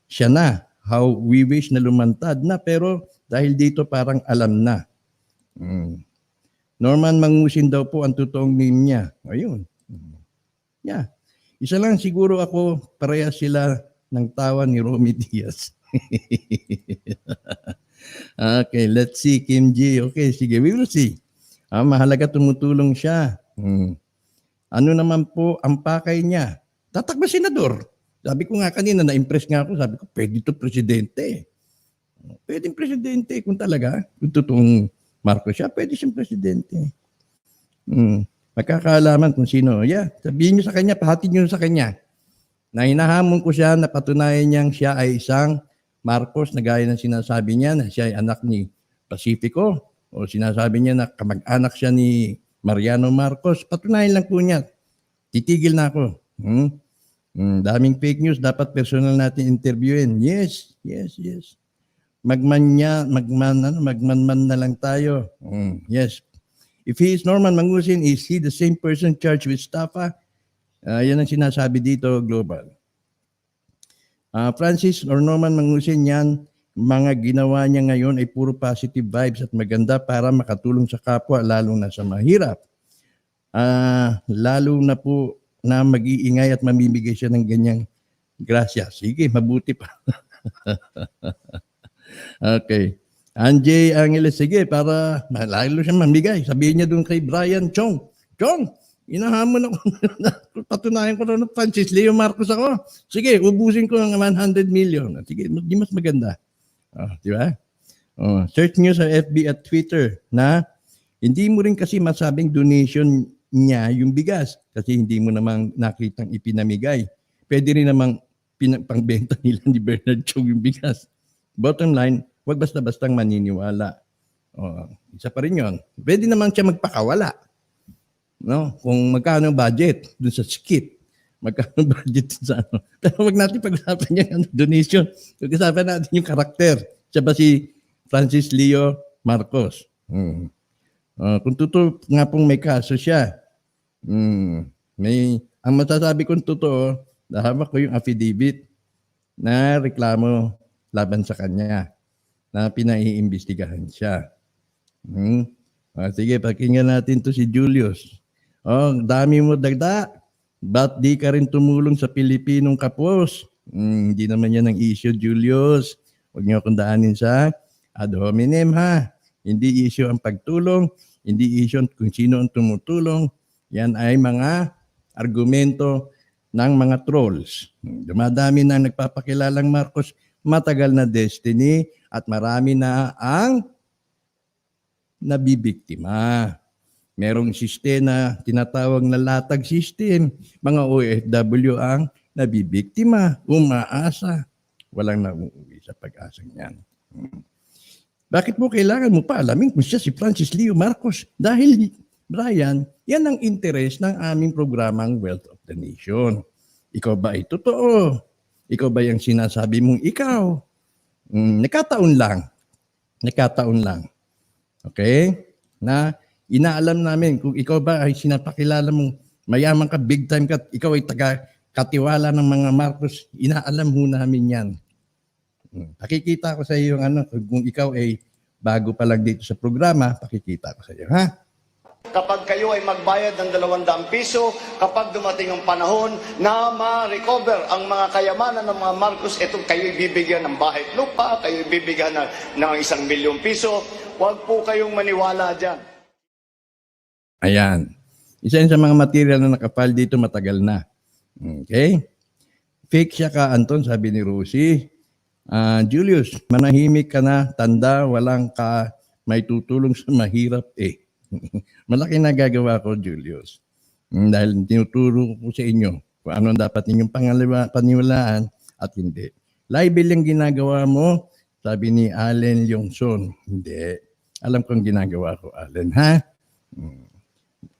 siya na, how we wish na lumantad na, pero dahil dito parang alam na. Norman Mangusin daw po ang totoong name niya. Ayun. Yeah. Isa lang siguro ako, parehas sila ng tawa ni Romy Diaz. Okay, let's see, Kim G. Okay, sige, we will see. Mahalaga tumutulong siya. Ano naman po ang pakay niya? Tatakbo senador. Sabi ko nga kanina, na-impress nga ako, sabi ko, pwede ito presidente. Pwedeng presidente kung talaga, kung totoong Marcos siya, pwede siyang presidente. Magkakaalaman kung sino. Yeah, sabihin niyo sa kanya, pahatid niyo sa kanya na hinahamon ko siya na patunayan niyang siya ay isang Marcos na gaya ng sinasabi niya na siya ay anak ni Pacifico o sinasabi niya na kamag-anak siya ni Mariano Marcos. Patunayan lang po niya. Titigil na ako. Daming fake news. Dapat personal natin interviewin. Yes. Magmanman na lang tayo. Yes. If he is Norman Mangusin, is he the same person charged with estafa? Yan ang sinasabi dito, global. Francis or Norman Mangusin, yan, mga ginawa niya ngayon ay puro positive vibes at maganda para makatulong sa kapwa, lalo na sa mahirap. Lalo na po na mag-iingay at mamimigay siya ng ganyang grasya. Sige, mabuti pa. Okay. Anjay Angeles, sige, para lalo siya mamigay. Sabihin niya doon kay Brian Chong, inahamon ako. Patunayan ko na Francis Leo Marcos ako. Sige, ubusin ko ng 100 million. Sige, di mas maganda. Di ba? Search nyo sa FB at Twitter na hindi mo rin kasi masabing donation niya yung bigas kasi hindi mo namang nakitang ipinamigay. Pwede rin namang pangbenta nila ni Bernard Chong yung bigas. Bottom line, huwag basta-bastang maniniwala. Isa pa rin yun. Pwede naman siya magpakawala. No? Kung magkano budget dun sa skit. Magkano budget dun sa ano. Pero huwag natin pag-usapan yung donation. Pag-usapan natin yung karakter. Siya ba si Francis Leo Marcos? Kung totoo nga pong may kaso siya, ang masasabi kong totoo, nahawak ko yung affidavit na reklamo laban sa kanya na pinaiimbestigahan siya. Sige, pakinggan natin to si Julius. Dami mo dagda. Ba't di ka rin tumulong sa Pilipinong kapos? Hindi naman yan ang issue, Julius. Huwag niyo akong daanin sa ad hominem, ha? Hindi issue ang pagtulong, hindi issue kung sino ang tumutulong. Yan ay mga argumento ng mga trolls. Dumadami na nagpapakilalang Marcos, matagal na destiny at marami na ang nabibiktima. Merong sistema tinatawag na latag system. Mga OFW ang nabibiktima, umaasa. Walang nauuwi sa pag-asa niyan. Bakit mo kailangan mo pa alamin kung siya si Francis Leo Marcos? Dahil, Brian, yan ang interes ng aming programang Wealth of the Nation. Ikaw ba ay totoo? Ikaw ba yung sinasabi mong ikaw? Nakataon lang. Okay? Na Inaalam namin kung ikaw ba ay sinapakilala mong mayaman ka, big time ka, ikaw ay taga-katiwala ng mga Marcos, inaalam ho namin yan. Pakikita ko sa iyo yung ano, kung ikaw ay bago pa lang dito sa programa, pakikita ko sa iyo, ha? Kapag kayo ay magbayad ng 200 piso, kapag dumating ang panahon na ma-recover ang mga kayamanan ng mga Marcos, etong kayo ibibigyan ng bahay at lupa, kayo ibibigyan ng 1 milyong piso, huwag po kayong maniwala dyan. Ayan. Isa yun sa mga material na nakapal dito matagal na. Okay? Fake siya ka, Anton, sabi ni Rosie. Julius, manahimik ka na, tanda, walang ka may tutulong sa mahirap eh. Malaki na gagawa ko, Julius. Dahil tinuturo ko sa inyo kung ano dapat ninyong paniwalaan at hindi. Libel yung ginagawa mo, sabi ni Allen Yongson. Hindi. Alam kong ginagawa ko, Allen, ha?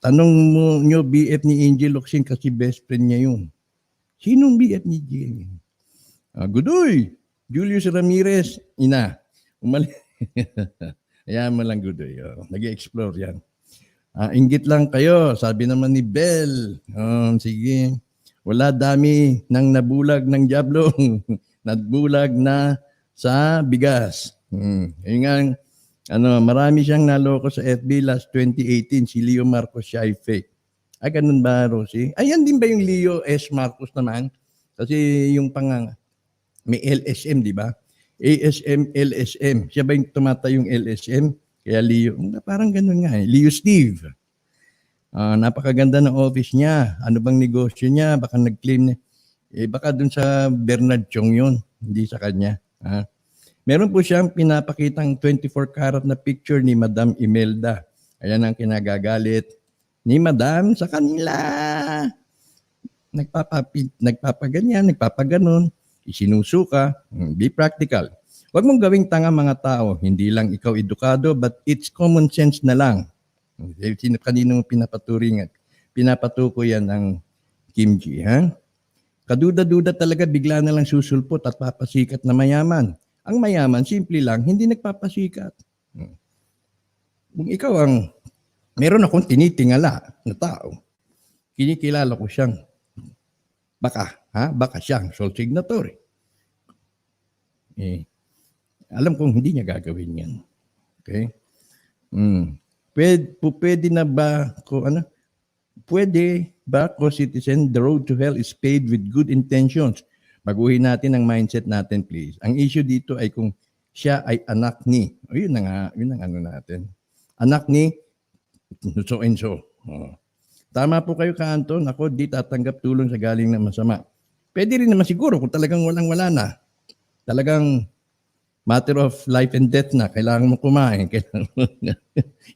Tanong mo nyo, BF ni Angel Locsin kasi best friend niya yun. Sinong BF ni Angel? Gudoy! Julius Ramirez, ina. Umali. Ayan mo lang, Gudoy. Nag-explore yan. Inggit lang kayo, sabi naman ni Bell. Sige. Wala dami nang nabulag ng Diablo. Nabulag na sa bigas. Yun nga, marami siyang naloko sa FB last 2018. Si Leo Marcos siya ay fake. Ganun ba, Rosie? Ayan din ba yung Leo S. Marcos naman? Kasi yung may LSM, di ba? ASM, LSM. Siya ba yung tumatayong LSM? Kaya Leo, parang ganun nga eh. Leo Steve. Napakaganda ng office niya. Ano bang negosyo niya? Baka nag-claim niya. Baka dun sa Bernard Chong yun. Hindi sa kanya. Meron po siyang pinapakitang 24 karat na picture ni Madam Imelda. Ayan ang kinagagalit ni Madam sa kanila. Nagpapaganyan, nagpapaganon. Isinusuka. Be practical. Huwag mong gawing tanga mga tao. Hindi lang ikaw edukado, but it's common sense na lang. Kanino mo pinapatuko yan ng Kim Ji, ha? Kaduda-duda talaga, bigla na lang susulpot at papasikat na mayaman. Ang mayaman, simple lang, hindi nagpapasikat. Kung ikaw meron akong tinitingala na tao, kinikilala ko siyang, baka siyang sole signatory. Alam kong hindi niya gagawin yan. Okay? Pwede na ba co-citizen, the road to hell is paved with good intentions. Baguhin natin ang mindset natin, please. Ang issue dito ay kung siya ay anak ni, yun ang natin. Anak ni so and so. Tama po kayo, Ka-Anton. Ako di tatanggap tulong sa galing na masama. Pwede rin naman siguro kung talagang walang-wala na. Talagang matter of life and death na. Kailangan mo kumain.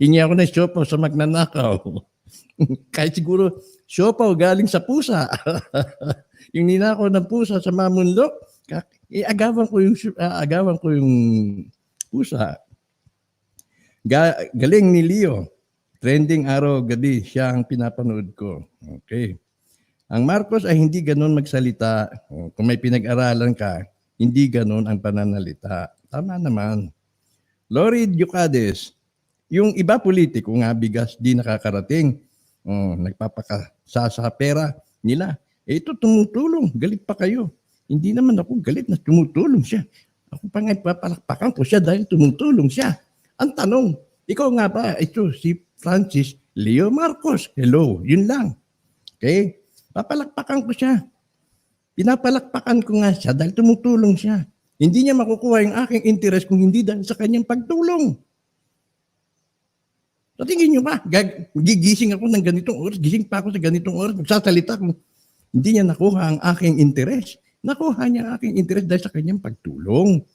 Hingi ako ng siopaw sa magnanakaw. Kahit siguro siopaw galing sa pusa. Yung ninakaw ng pusa sa mamunlok, agawan ko yung pusa. Galing ni Leo. Trending araw, gabi, siya ang pinapanood ko. Okay. Ang Marcos ay hindi ganun magsalita. Kung may pinag-aralan ka, hindi ganun ang pananalita. Tama naman. Lori Ducades, yung iba politiko nga bigas di nakakarating. Nagpapakasa sa pera nila. Ito tumutulong, galit pa kayo. Hindi naman ako galit na tumutulong siya. Ako pa nga ipapalakpakan ko siya dahil tumutulong siya. Ang tanong, ikaw nga ba, ito si Francis Leo Marcos. Hello, yun lang. Okay? Papalakpakan ko siya. Pinapalakpakan ko nga siya dahil tumutulong siya. Hindi niya makukuha yung aking interest kung hindi dahil sa kanyang pagtulong. So tingin niyo ba, gigising ako ng ganitong oras, gising pa ako sa ganitong oras, magsasalita kung hindi niya nakuha ang aking interest. Nakuha niya ang aking interest dahil sa kanyang pagtulong.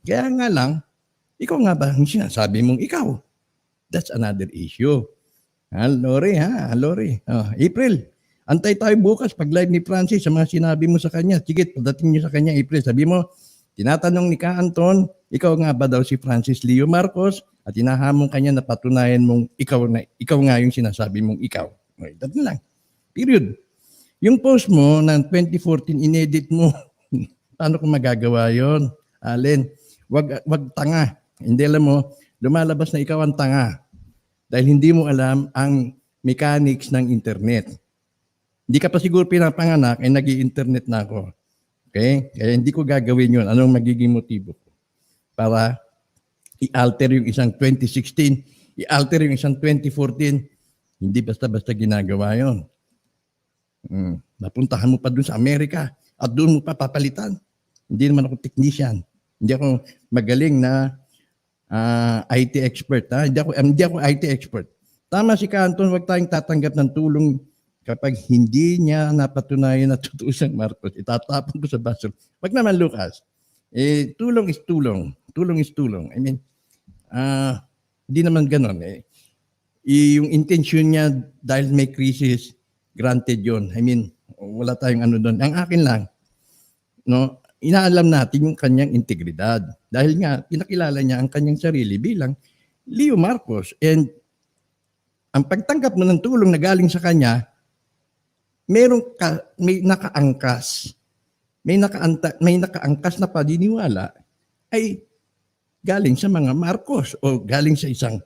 Kaya nga lang, ikaw nga ba ang sinasabi mong ikaw? That's another issue. Lori. April, antay tayo bukas pag live ni Francis sa mga sinabi mo sa kanya. Sige, pagdating niyo sa kanya, April, sabi mo, tinatanong ni Ka-Anton, ikaw nga ba daw si Francis Leo Marcos at hinahamon kanya na patunayan mong ikaw nga yung sinasabi mong ikaw. Okay, that lang. Period. Yung post mo ng 2014, inedit mo. Paano ko magagawa yon? Allen, wag tanga. Hindi alam mo, lumalabas na ikaw ang tanga. dahil hindi mo alam ang mechanics ng internet. Hindi ka pa siguro pinapanganak, ay nag-i-internet na ako. Okay? Kaya hindi ko gagawin yun. Anong magiging motibo ko? Para i-alter yung isang 2016, i-alter yung isang 2014. Hindi basta-basta ginagawa yun. Napuntahan mo pa dun sa Amerika at doon mo pa papalitan. Hindi naman ako technician. Hindi ako magaling na IT expert. Ha? Hindi ako IT expert. Tama si Canton, huwag tayong tatanggap ng tulong kapag hindi niya napatunayan na totoo siyang Marcos. Itatapon ko sa baso. Wag naman, Lucas. Tulong is tulong. Tulong is tulong. I mean, hindi naman ganon. Yung intention niya dahil may crisis, granted yon. I mean, wala tayong ano doon. Ang akin lang, no, inaalam natin yung kanyang integridad. Dahil nga, pinakilala niya ang kanyang sarili bilang Leo Marcos. And ang pagtanggap mo ng tulong na galing sa kanya, may nakaangkas. May nakaangkas na paniniwala ay galing sa mga Marcos o galing sa isang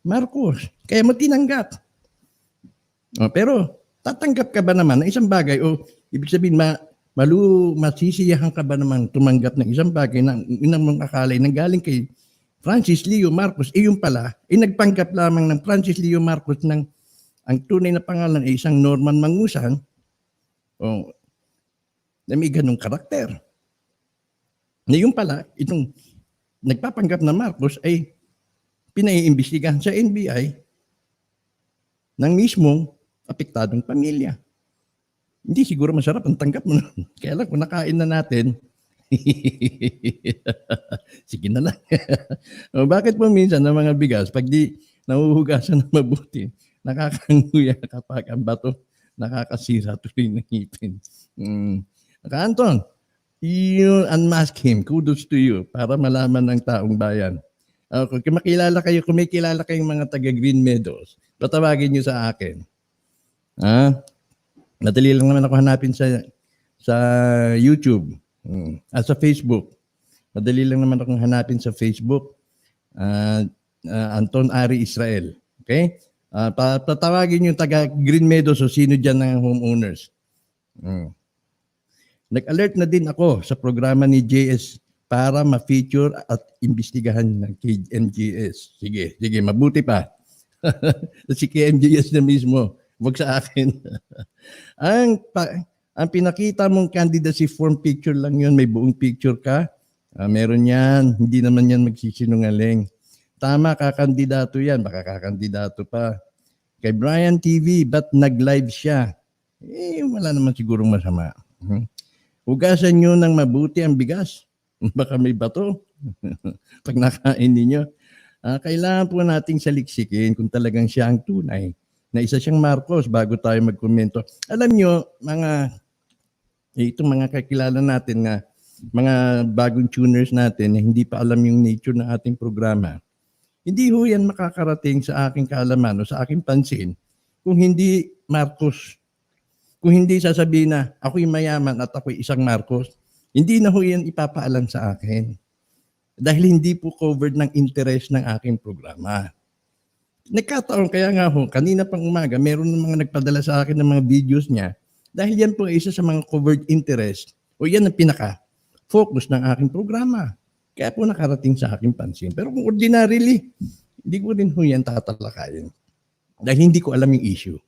Marcos. Kaya mo tinanggap. Pero tatanggap ka ba naman ng isang bagay o ibig sabihin masisiyahan ka ba naman tumanggap ng isang bagay na inang mong akalay na galing kay Francis Leo Marcos, yung pala, nagpanggap lamang ng Francis Leo Marcos ng ang tunay na pangalan ay isang Norman Mangusan na may ganong karakter. Na yung pala, itong nagpapanggap na Marcos ay pinaiimbestigahan sa NBI ng mismong apektadong pamilya. Hindi siguro masarap ang tanggap mo. Kaya lang, kung nakain na natin, sige na lang. Bakit po minsan ng mga bigas, pag di nahuhugasan ng mabuti, nakakanguya kapag ang bato, nakakasira tuloy ng ngipin. Anton, you unmask him. Kudos to you para malaman ng taong bayan. Kung may kilala kayong mga taga Green Meadows, patawagin nyo sa akin. Madali lang naman ako hanapin sa YouTube at sa Facebook. Madali lang naman akong hanapin sa Facebook. Anton Ari Israel. Okay? Patawagin yung taga Green Meadows o sino dyan ng homeowners. Nag-alert na din ako sa programa ni JS para ma-feature at imbestigahan ng KMJS. Sige, mabuti pa. Si KMJS na mismo, wag sa akin. Ang pinakita mong candidacy form picture lang yun, may buong picture ka. Meron yan, hindi naman yan magsisinungaling. Tama, kakandidato yan, baka kakandidato pa. Kay Brian TV, ba't nag-live siya? Wala naman sigurong masama. Hugasan nyo ng mabuti ang bigas. Baka may bato. Pag nakain ninyo. Kailangan po nating saliksikin kung talagang siya ang tunay na isa siyang Marcos bago tayo magkomento. Alam nyo, itong mga kakilala natin na mga bagong tuners natin na hindi pa alam yung nature ng ating programa, hindi ho yan makakarating sa aking kaalaman o sa aking pansin kung hindi Marcos. Kung hindi sasabihin na ako'y mayaman at ako'y isang Marcos, hindi na ho yan ipapaalam sa akin. Dahil hindi po covered ng interest ng aking programa. Nagkataon kaya nga ho, kanina pang umaga, meron ng mga nagpadala sa akin ng mga videos niya dahil yan po ay isa sa mga covered interest o yan ang pinaka-focus ng aking programa. Kaya po nakarating sa aking pansin. Pero kung ordinarily, hindi ko rin ho yan tatalakayin. Dahil hindi ko alam yung issue.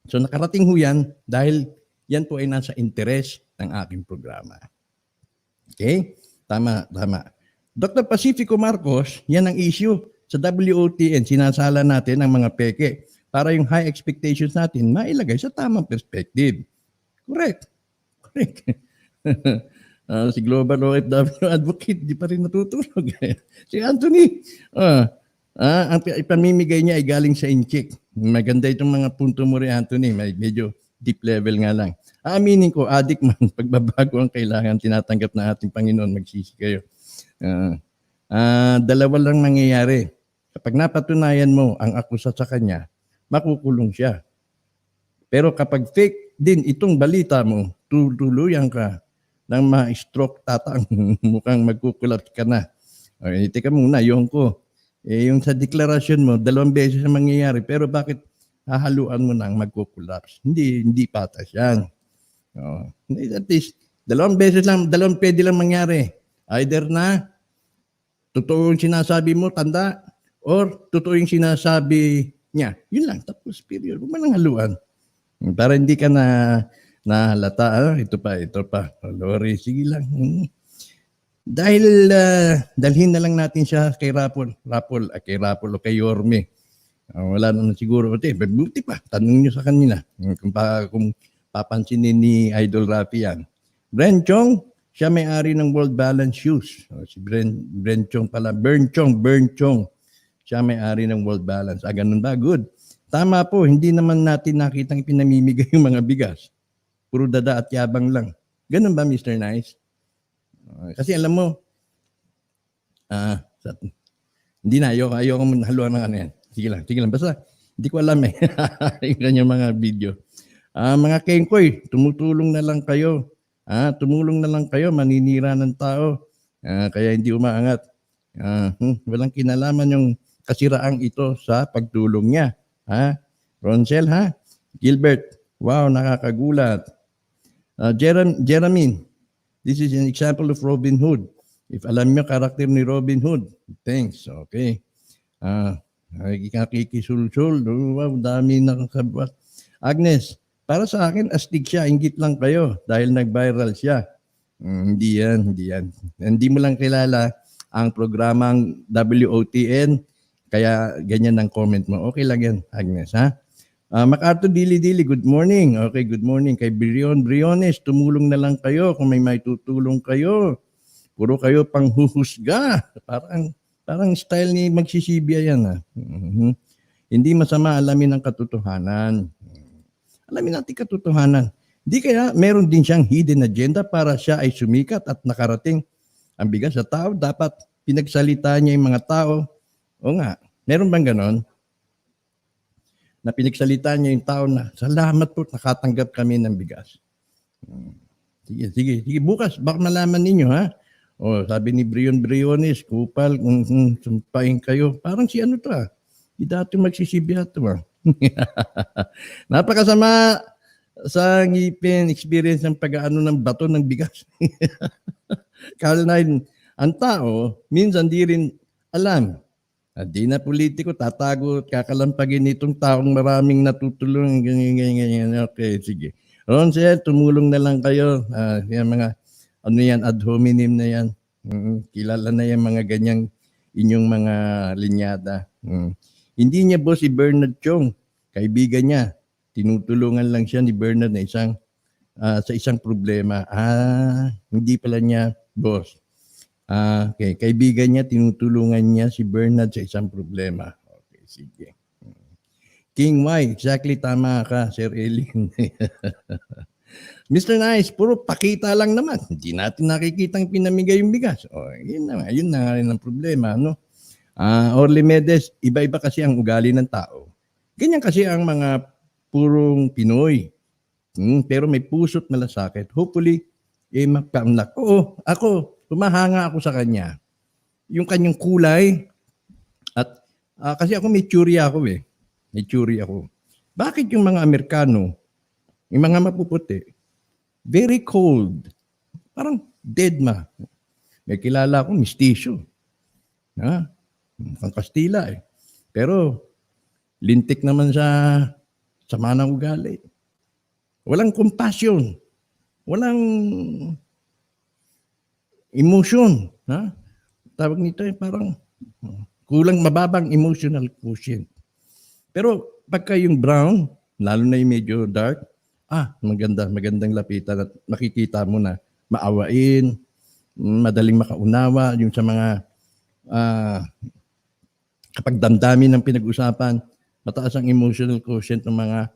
So nakarating ho yan dahil yan po ay nasa interest ng aking programa. Okay? Tama. Dr. Pacifico Marcos, yan ang issue. Sa WOTN, sinasala natin ang mga peke para yung high expectations natin mailagay sa tamang perspective. Correct. Si Global OFW Advocate, di pa rin natutulog. Si Anthony, ang ipamimigay niya ay galing sa Incheck. Maganda itong mga punto mo rin, Anthony. Medyo deep level nga lang. Aaminin ko, adik man, pagbabago ang kailangan, tinatanggap na ating Panginoon, magsisi kayo. Dalawa lang mangyayari. Kapag napatunayan mo ang akusa sa kanya, makukulong siya. Pero kapag fake din itong balita mo, tutuluyan ka ng ma-stroke tatang mukhang magkukulat ka na. Okay, teka muna, yung ko. Yung sa deklarasyon mo, 2 beses na mangyayari, pero bakit hahaluan mo nang magko-collapse? Hindi patas yan. At least, 2 beses lang, 2 pwede lang mangyari. Either na, totoo yung sinasabi mo, tanda, or totoo yung sinasabi niya. Yun lang, tapos period. Huwag mo nang haluan. Para hindi ka nahalata. Ito pa. Lori, sige lang. Dahil dalhin na lang natin siya kay Rapol o kay Yorme. Wala naman siguro. Buti pa, tanong nyo sa kanila. Kung papansinin ni Idol Rafi yan. Bren Chong, siya may-ari ng World Balance Shoes. Si Bren Chong pala. Bern Chong. Siya may-ari ng World Balance. Ganun ba? Good. Tama po, hindi naman natin nakitang pinamimigay yung mga bigas. Puro dada at yabang lang. Ganun ba, Mr. Nice? Kasi alam mo, hindi na, ayoko mo haluan ng ano yan. Sige lang. Basta, hindi ko alam yung kanyang mga video. Mga kengkoy, tumulong na lang kayo. Tumulong na lang kayo, maninira ng tao. Kaya hindi umaangat. Walang kinalaman yung kasiraang ito sa pagtulong niya. Ronsel, Gilbert, wow, nakakagulat. Jeremy, this is an example of Robin Hood. If alam nyo karakter ni Robin Hood, thanks, okay. Nakikisulsul, wow, dami nakakabuat. Agnes, para sa akin, astig siya, inggit lang kayo dahil nag-viral siya. Hindi yan. Hindi mo lang kilala ang programang WOTN, kaya ganyan ang comment mo. Okay lang yan, Agnes, MacArthur Dili-Dili, good morning. Okay, good morning. Kay Briones, tumulong na lang kayo kung may tutulong kayo. Puro kayo panghuhusga. Parang style ni Magsisibia yan. Hindi masama alamin ang katotohanan. Alamin natin katotohanan. Di kaya meron din siyang hidden agenda para siya ay sumikat at nakarating ang bigas sa tao. Dapat pinagsalita niya yung mga tao. O nga, meron bang ganon? Na pinagsalita niya yung tao na, salamat po, nakatanggap kami ng bigas. Sige, bukas, baka malaman ninyo, sabi ni Briones, kupal, sumpahin kayo. Parang si ano to, Di dati Magsisibia to, Napakasama sa ngipin, experience ng pag-aano ng bato ng bigas. Carl9, ang tao, minsan di rin alam. Di na politiko, tatago at kakalampagin itong taong maraming natutulong. Ganyan. Okay, sige. Ronsel, tumulong na lang kayo. Yan mga, ad hominem na yan. Kilala na yan mga ganyang inyong mga linyada. Hindi niya boss si Bernard Chong, kaibigan niya. Tinutulungan lang siya ni Bernard na sa isang problema. Hindi pala niya boss. Okay, kaibigan niya, tinutulungan niya si Bernard sa isang problema. Okay, sige. King Y, exactly tama ka, Sir Elin. Mr. Nice, puro pakita lang naman. Hindi natin nakikitang pinamigay yung bigas. Yun na rin ang problema, no? Orly Medes, iba-iba kasi ang ugali ng tao. Ganyan kasi ang mga purong Pinoy. Pero may puso't malasakit. Hopefully, makaunlak. Oo, ako, tumahanga ako sa kanya. Yung kanyang kulay, at kasi ako may tsuri ako May tsuri ako. Bakit yung mga Amerikano, yung mga mapuputi, very cold, parang dead ma. May kilala ako, mistisyo. Ang Kastila Pero, lintik naman sa sama ng ugali. Walang compassion. Walang emotion. Tawag nito parang kulang, mababang emotional quotient. Pero pagka yung brown, lalo na yung medyo dark, magandang lapitan at makikita mo na maawain, madaling makaunawa, yung sa mga kapag damdamin ng pinag-usapan, mataas ang emotional quotient ng mga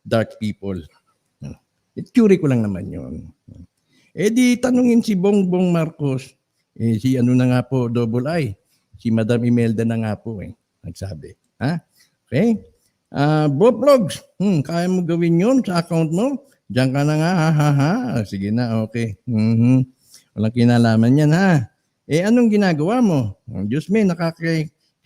dark people. Theory ko lang naman yun. Di tanungin si Bongbong Marcos, si ano na nga po, double I, si Madam Imelda na nga po nagsabi. Okay? Vlogs, kaya mo gawin yun sa account mo? Diyan ka na nga, Sige na, okay. Walang kinalaman yan, anong ginagawa mo? Diyos me,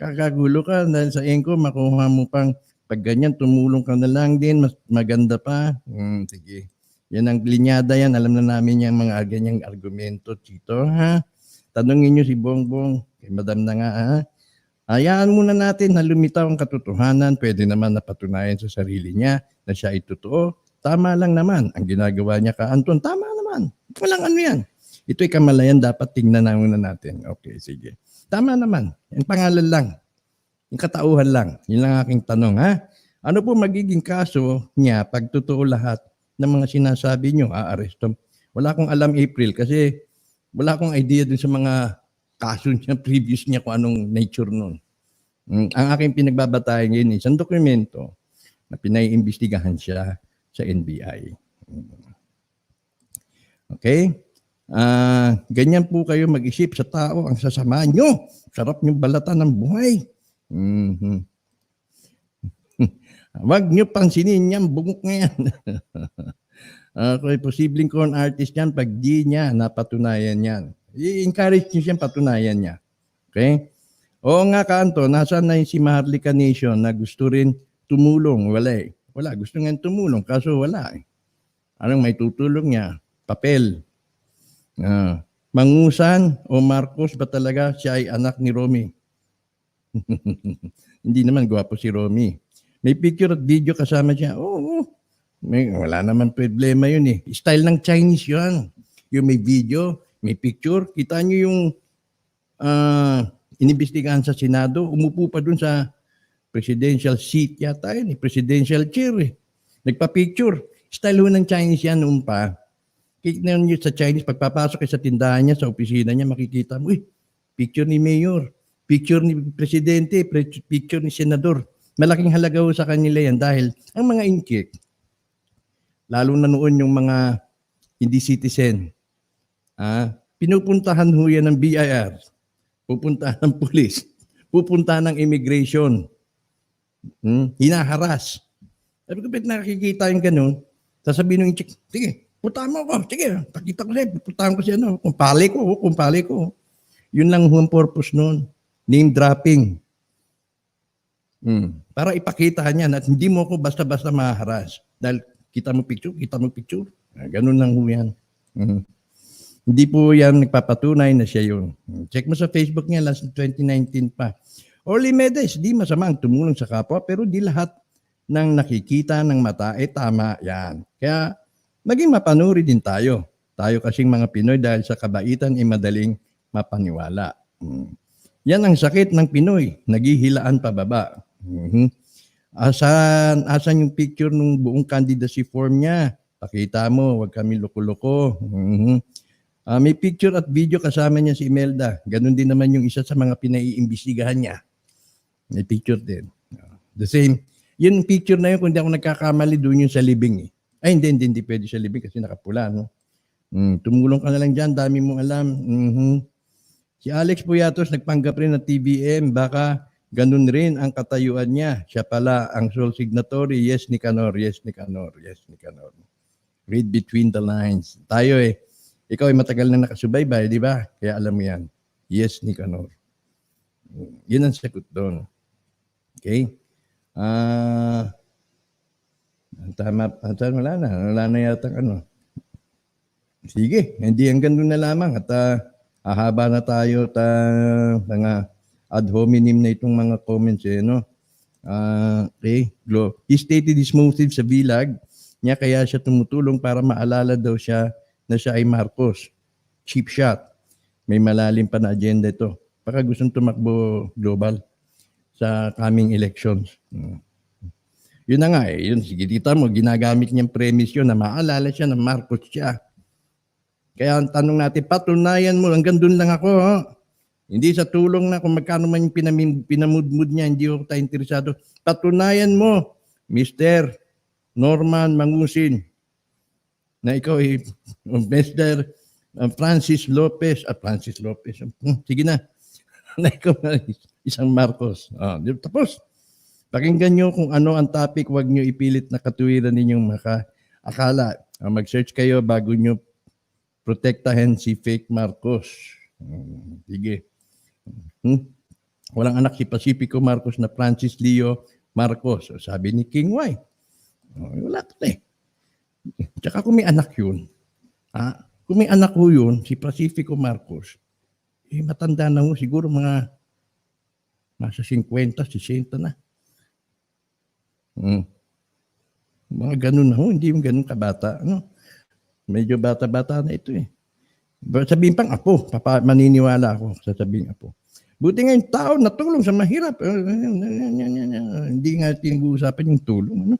Kakagulo ka dahil sa engko makuha mo pang pag ganyan tumulong ka na lang din mas maganda pa. Sige. Yan ang linyada yan. Alam na namin yung mga ganyang argumento, Chito, ha? Tanungin niyo si Bongbong, kay Madam na nga, ha? Hayaan muna natin na lumitaw ang katotohanan. Pwede naman napatunayan sa sarili niya na siya ay totoo. Tama lang naman. Ang ginagawa niya ka, Anton, tama naman. Walang ano yan. Ito'y kamalayan, dapat tingnan na muna natin. Okay, sige. Tama naman. Yung pangalan lang. Yung katauhan lang. Yun lang aking tanong, ha? Ano po magiging kaso niya pag totoo lahat ng mga sinasabi niyo, aaresto? Wala akong alam, April, kasi wala akong idea dun sa mga kaso niya, previous niya kung anong nature nun. Ang aking pinagbabatayan ngayon is isang dokumento na pinaiimbestigahan siya sa NBI. Okay? Ganyan po kayo mag-isip sa tao, ang sasama nyo. Sarap nyo balatan ng buhay. Huwag nyo pansinin yan, bungok nga yan. Okay, posibleng con artist yan pag di niya napatunayan yan. I-encourage nyo siyang patunayan niya. Okay? Oo nga, Kanto, nasaan na yung si Maharlika Nation na gusto rin tumulong? Wala eh. Wala, gusto nga tumulong, kaso wala eh. Anong may tutulong niya? Papel. Mangusan o Marcos ba talaga siya ay anak ni Romy? Hindi naman gwapo si Romy. May picture at video kasama siya. Oo. Wala naman problema yun eh. Style ng Chinese yun. Yung may video, may picture. Kita nyo yung inimbestigahan sa Senado. Umupo pa dun sa presidential seat yata yun eh. Presidential chair eh. Nagpa-picture. Style ho ng Chinese yan noon pa. Kita nyo sa Chinese, pagpapasok sa tindahan niya, sa opisina niya, makikita mo, picture ni Mayor, picture ni Presidente, picture ni Senador. Malaking halaga ho sa kanila yan dahil ang mga inkik, lalo na noon yung mga hindi citizen, pinupuntahan ho yan ng BIR, pupuntahan ng pulis, pupuntahan ng immigration, hinaharas. Sabi ko, ba't nakikita yung ganun? Sasabihin ng inkik, sige, puntahan mo ako, sige, pakita ko sa'yo, puntahan ko siya, kumpali ko. Yun lang ho ang purpose nun, name dropping. Para ipakita niya na hindi mo ako basta-basta maharas. Dahil kita mo picture. Ganun lang ho yan. Hindi po yan nagpapatunay na siya yun. Check mo sa Facebook niya, last 2019 pa. Orly Medes, di masama ang tumulong sa kapwa, pero di lahat ng nakikita ng mata, tama yan. Kaya, maging mapanuri din tayo. Tayo kasing mga Pinoy dahil sa kabaitan madaling mapaniwala. Yan ang sakit ng Pinoy, naghihilaan pababa. Asan yung picture ng buong candidacy form niya? Pakita mo, wag kami loko-loko. May picture at video kasama niya si Imelda. Ganon din naman yung isa sa mga pinaiimbestigahan niya. May picture din. The same. Yung picture na yun, kung di ako nagkakamali, doon yung sa libing eh. Ay, hindi pwede sa libing kasi nakapula, no? Tumulong ka na lang dyan, dami mong alam. Si Alex Puyatos, nagpanggap rin ng TBM, baka ganun rin ang katayuan niya. Siya pala ang sole signatory. Yes, Nicanor. Read between the lines. Tayo ikaw ay matagal na nakasubaybay, di ba? Kaya alam mo yan. Yes, Nicanor. Yun ang sagot doon. Okay? Tama, wala na yata Sige, hindi hanggang doon na lamang at hahaba na tayo mga ad hominem na itong mga comments no. Okay, he stated his motive sa bilag niya kaya siya tumutulong para maalala daw siya na siya ay Marcos. Cheap shot. May malalim pa na agenda ito. Baka gustong tumakbo global sa coming elections. Yun na nga yun, sige tita mo, ginagamit niyang premise yun na maalala siya na Marcos siya. Kaya ang tanong natin, patunayan mo, hanggang doon lang ako. Hindi sa tulong na kung magkano man yung pinamudmud niya, hindi ako tayo interesado. Patunayan mo, Mr. Norman Mangusin, na ikaw ay Mr. Francis Lopez. Sige na. Na ikaw isang Marcos. Tapos, pakinggan nyo kung ano ang topic, huwag nyo ipilit na katuwiran ninyong makaakala. Mag-search kayo bago nyo protektahin si fake Marcos. Sige. Walang anak si Pacifico Marcos na Francis Leo Marcos. So, sabi ni King Y. Wala ka eh. Tsaka kung may anak yun, kung may anak ko yun, si Pacifico Marcos, matanda na mo, siguro mga nasa 50, 60 na. Mga ganun na ho, hindi yung ganun kabata. Medyo bata-bata na ito eh. Sabihin pang apo, maniniwala ako sa sabing apo. Buti nga yung tao natulong sa mahirap. Hindi nga tinag-uusapan yung tulong.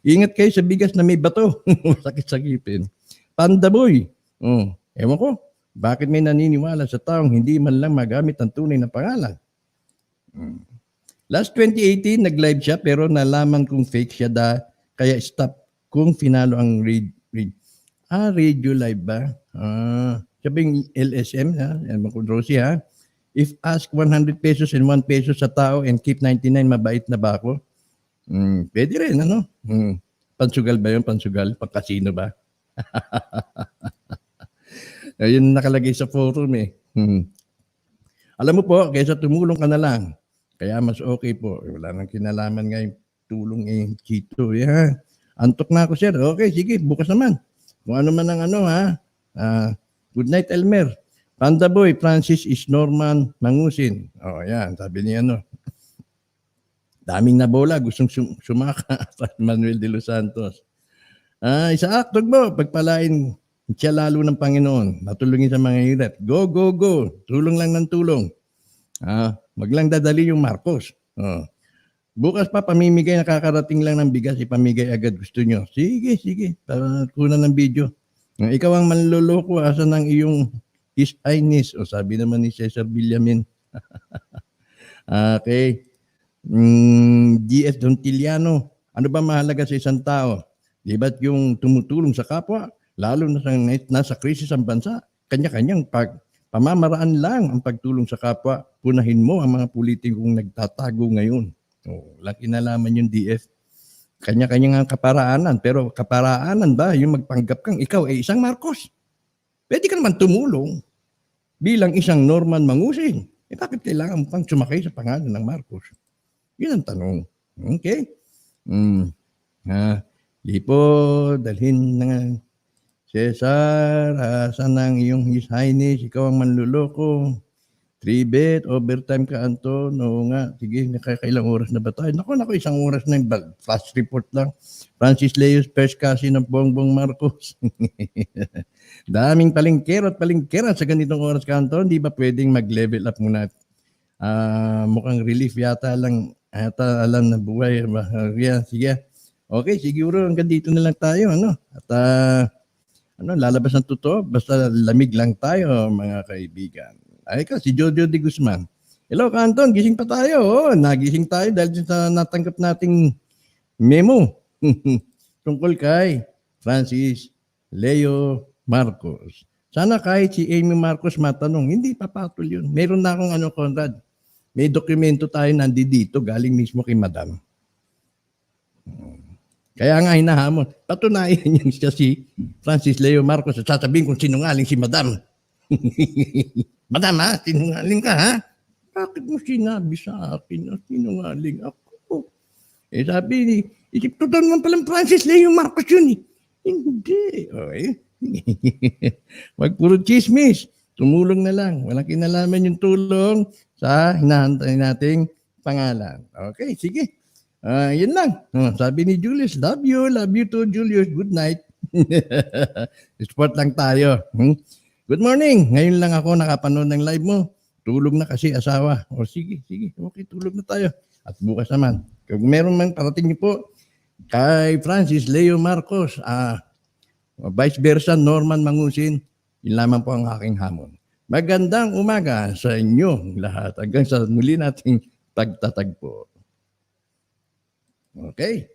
Ingat kayo sa bigas na may bato. Sakit-sakipin. Pandaboy. Ewan ko, bakit may naniniwala sa taong hindi man lang magamit ang tunay na pangalan? Last 2018, nag-live siya pero nalaman kong fake siya kaya stop kung finalo ang radio live ba? Sabing LSM, ewan ko, Rosie ha? If ask 100 pesos and 1 peso sa tao and keep 99, mabait na ba ako? Pwede rin, ano? Pansugal ba yun? Pansugal? Pagkasino ba? Ayun nakalagay sa forum eh. Alam mo po, kaysa tumulong ka na lang, kaya mas okay po. Wala nang kinalaman nga yung tulong eh, Chito. Yeah. Antok na ako, sir. Okay, sige, bukas naman. Kung ano man ang good night, Elmer. Panda Boy, Francis is Norman Mangusin. Yan, sabi niya daming nabola, gustong sumaka. Manuel de los Santos. Isaac, tugbo, pagpalain siya lalo ng Panginoon. Matulungin sa mga hirap. Go, go, go. Tulong lang ng tulong. Wag lang dadali yung Marcos. Bukas pa, pamimigay, nakakarating lang ng bigas, ipamigay agad gusto nyo. Sige, sige. Para kunan ng video. Ikaw ang manloloko, asan ang iyong His Highness? Sabi naman ni Cesar Villamin. Okay. GF Dontiliano, ano ba mahalaga sa isang tao? Di ba't yung tumutulong sa kapwa, lalo na nasa krisis ang bansa, kanya-kanyang pamamaraan lang ang pagtulong sa kapwa. Punahin mo ang mga politikong nagtatago ngayon. Walang kinalaman yung DF. Kanya-kanya nga kaparaanan. Pero kaparaanan ba yung magpanggap kang ikaw ay isang Marcos? Pwede ka naman tumulong bilang isang Norman Mangusin. Bakit kailangan mo pang sumakay sa pangalan ng Marcos? Yun ang tanong. Okay? Di po, dalhin na Cesar, asan ang iyong His Highness? Ikaw ang manluloko. 3-bet, overtime ka, Anton. Oo nga, sige, nakakailang oras na ba tayo? Naku, isang oras na yung flash report lang. Francis Leos, first kasi ng Bongbong Marcos. Daming palingkero at palingkera sa ganitong oras ka, Anton. Di ba pwedeng mag-level up muna? Mukhang relief yata lang. Alam na buhay. Sige. Okay, siguro hanggang dito na lang tayo. At lalabas ng totoo. Basta lamig lang tayo, mga kaibigan. Ay ka, si Jojo de Guzman. Hello, Kanton, gising pa tayo. Nagising tayo dahil sa natanggap nating memo tungkol kay Francis Leo Marcos. Sana kahit si Amy Marcos matanong, hindi papatol yun. Meron na akong Conrad. May dokumento tayo nandito galing mismo kay Madam. Kaya nga hinahamon. Patunayan niya siya si Francis Leo Marcos at sasabihin kung sinungaling si Madam. Madam ha, sinungaling ka ha? Bakit mo sinabi sa akin na sinungaling ako? Sabi, isip ko doon naman palang Francis Leo Marcos yun eh. Hindi. Okay. Wag puro chismis. Tumulong na lang. Walang kinalaman yung tulong sa hinahantay nating pangalan. Okay, sige. Yun lang. Sabi ni Julius, love you too, Julius. Good night. Sport lang tayo. Good morning. Ngayon lang ako nakapanood ng live mo. Tulog na kasi asawa. Sige. Okay, tulog na tayo. At bukas naman. Kung meron man parating niyo po kay Francis Leo Marcos, vice versa Norman Mangusin, yun lamang po ang aking hamon. Magandang umaga sa inyo lahat. Hanggang sa muli nating pagtatagpo. Okay.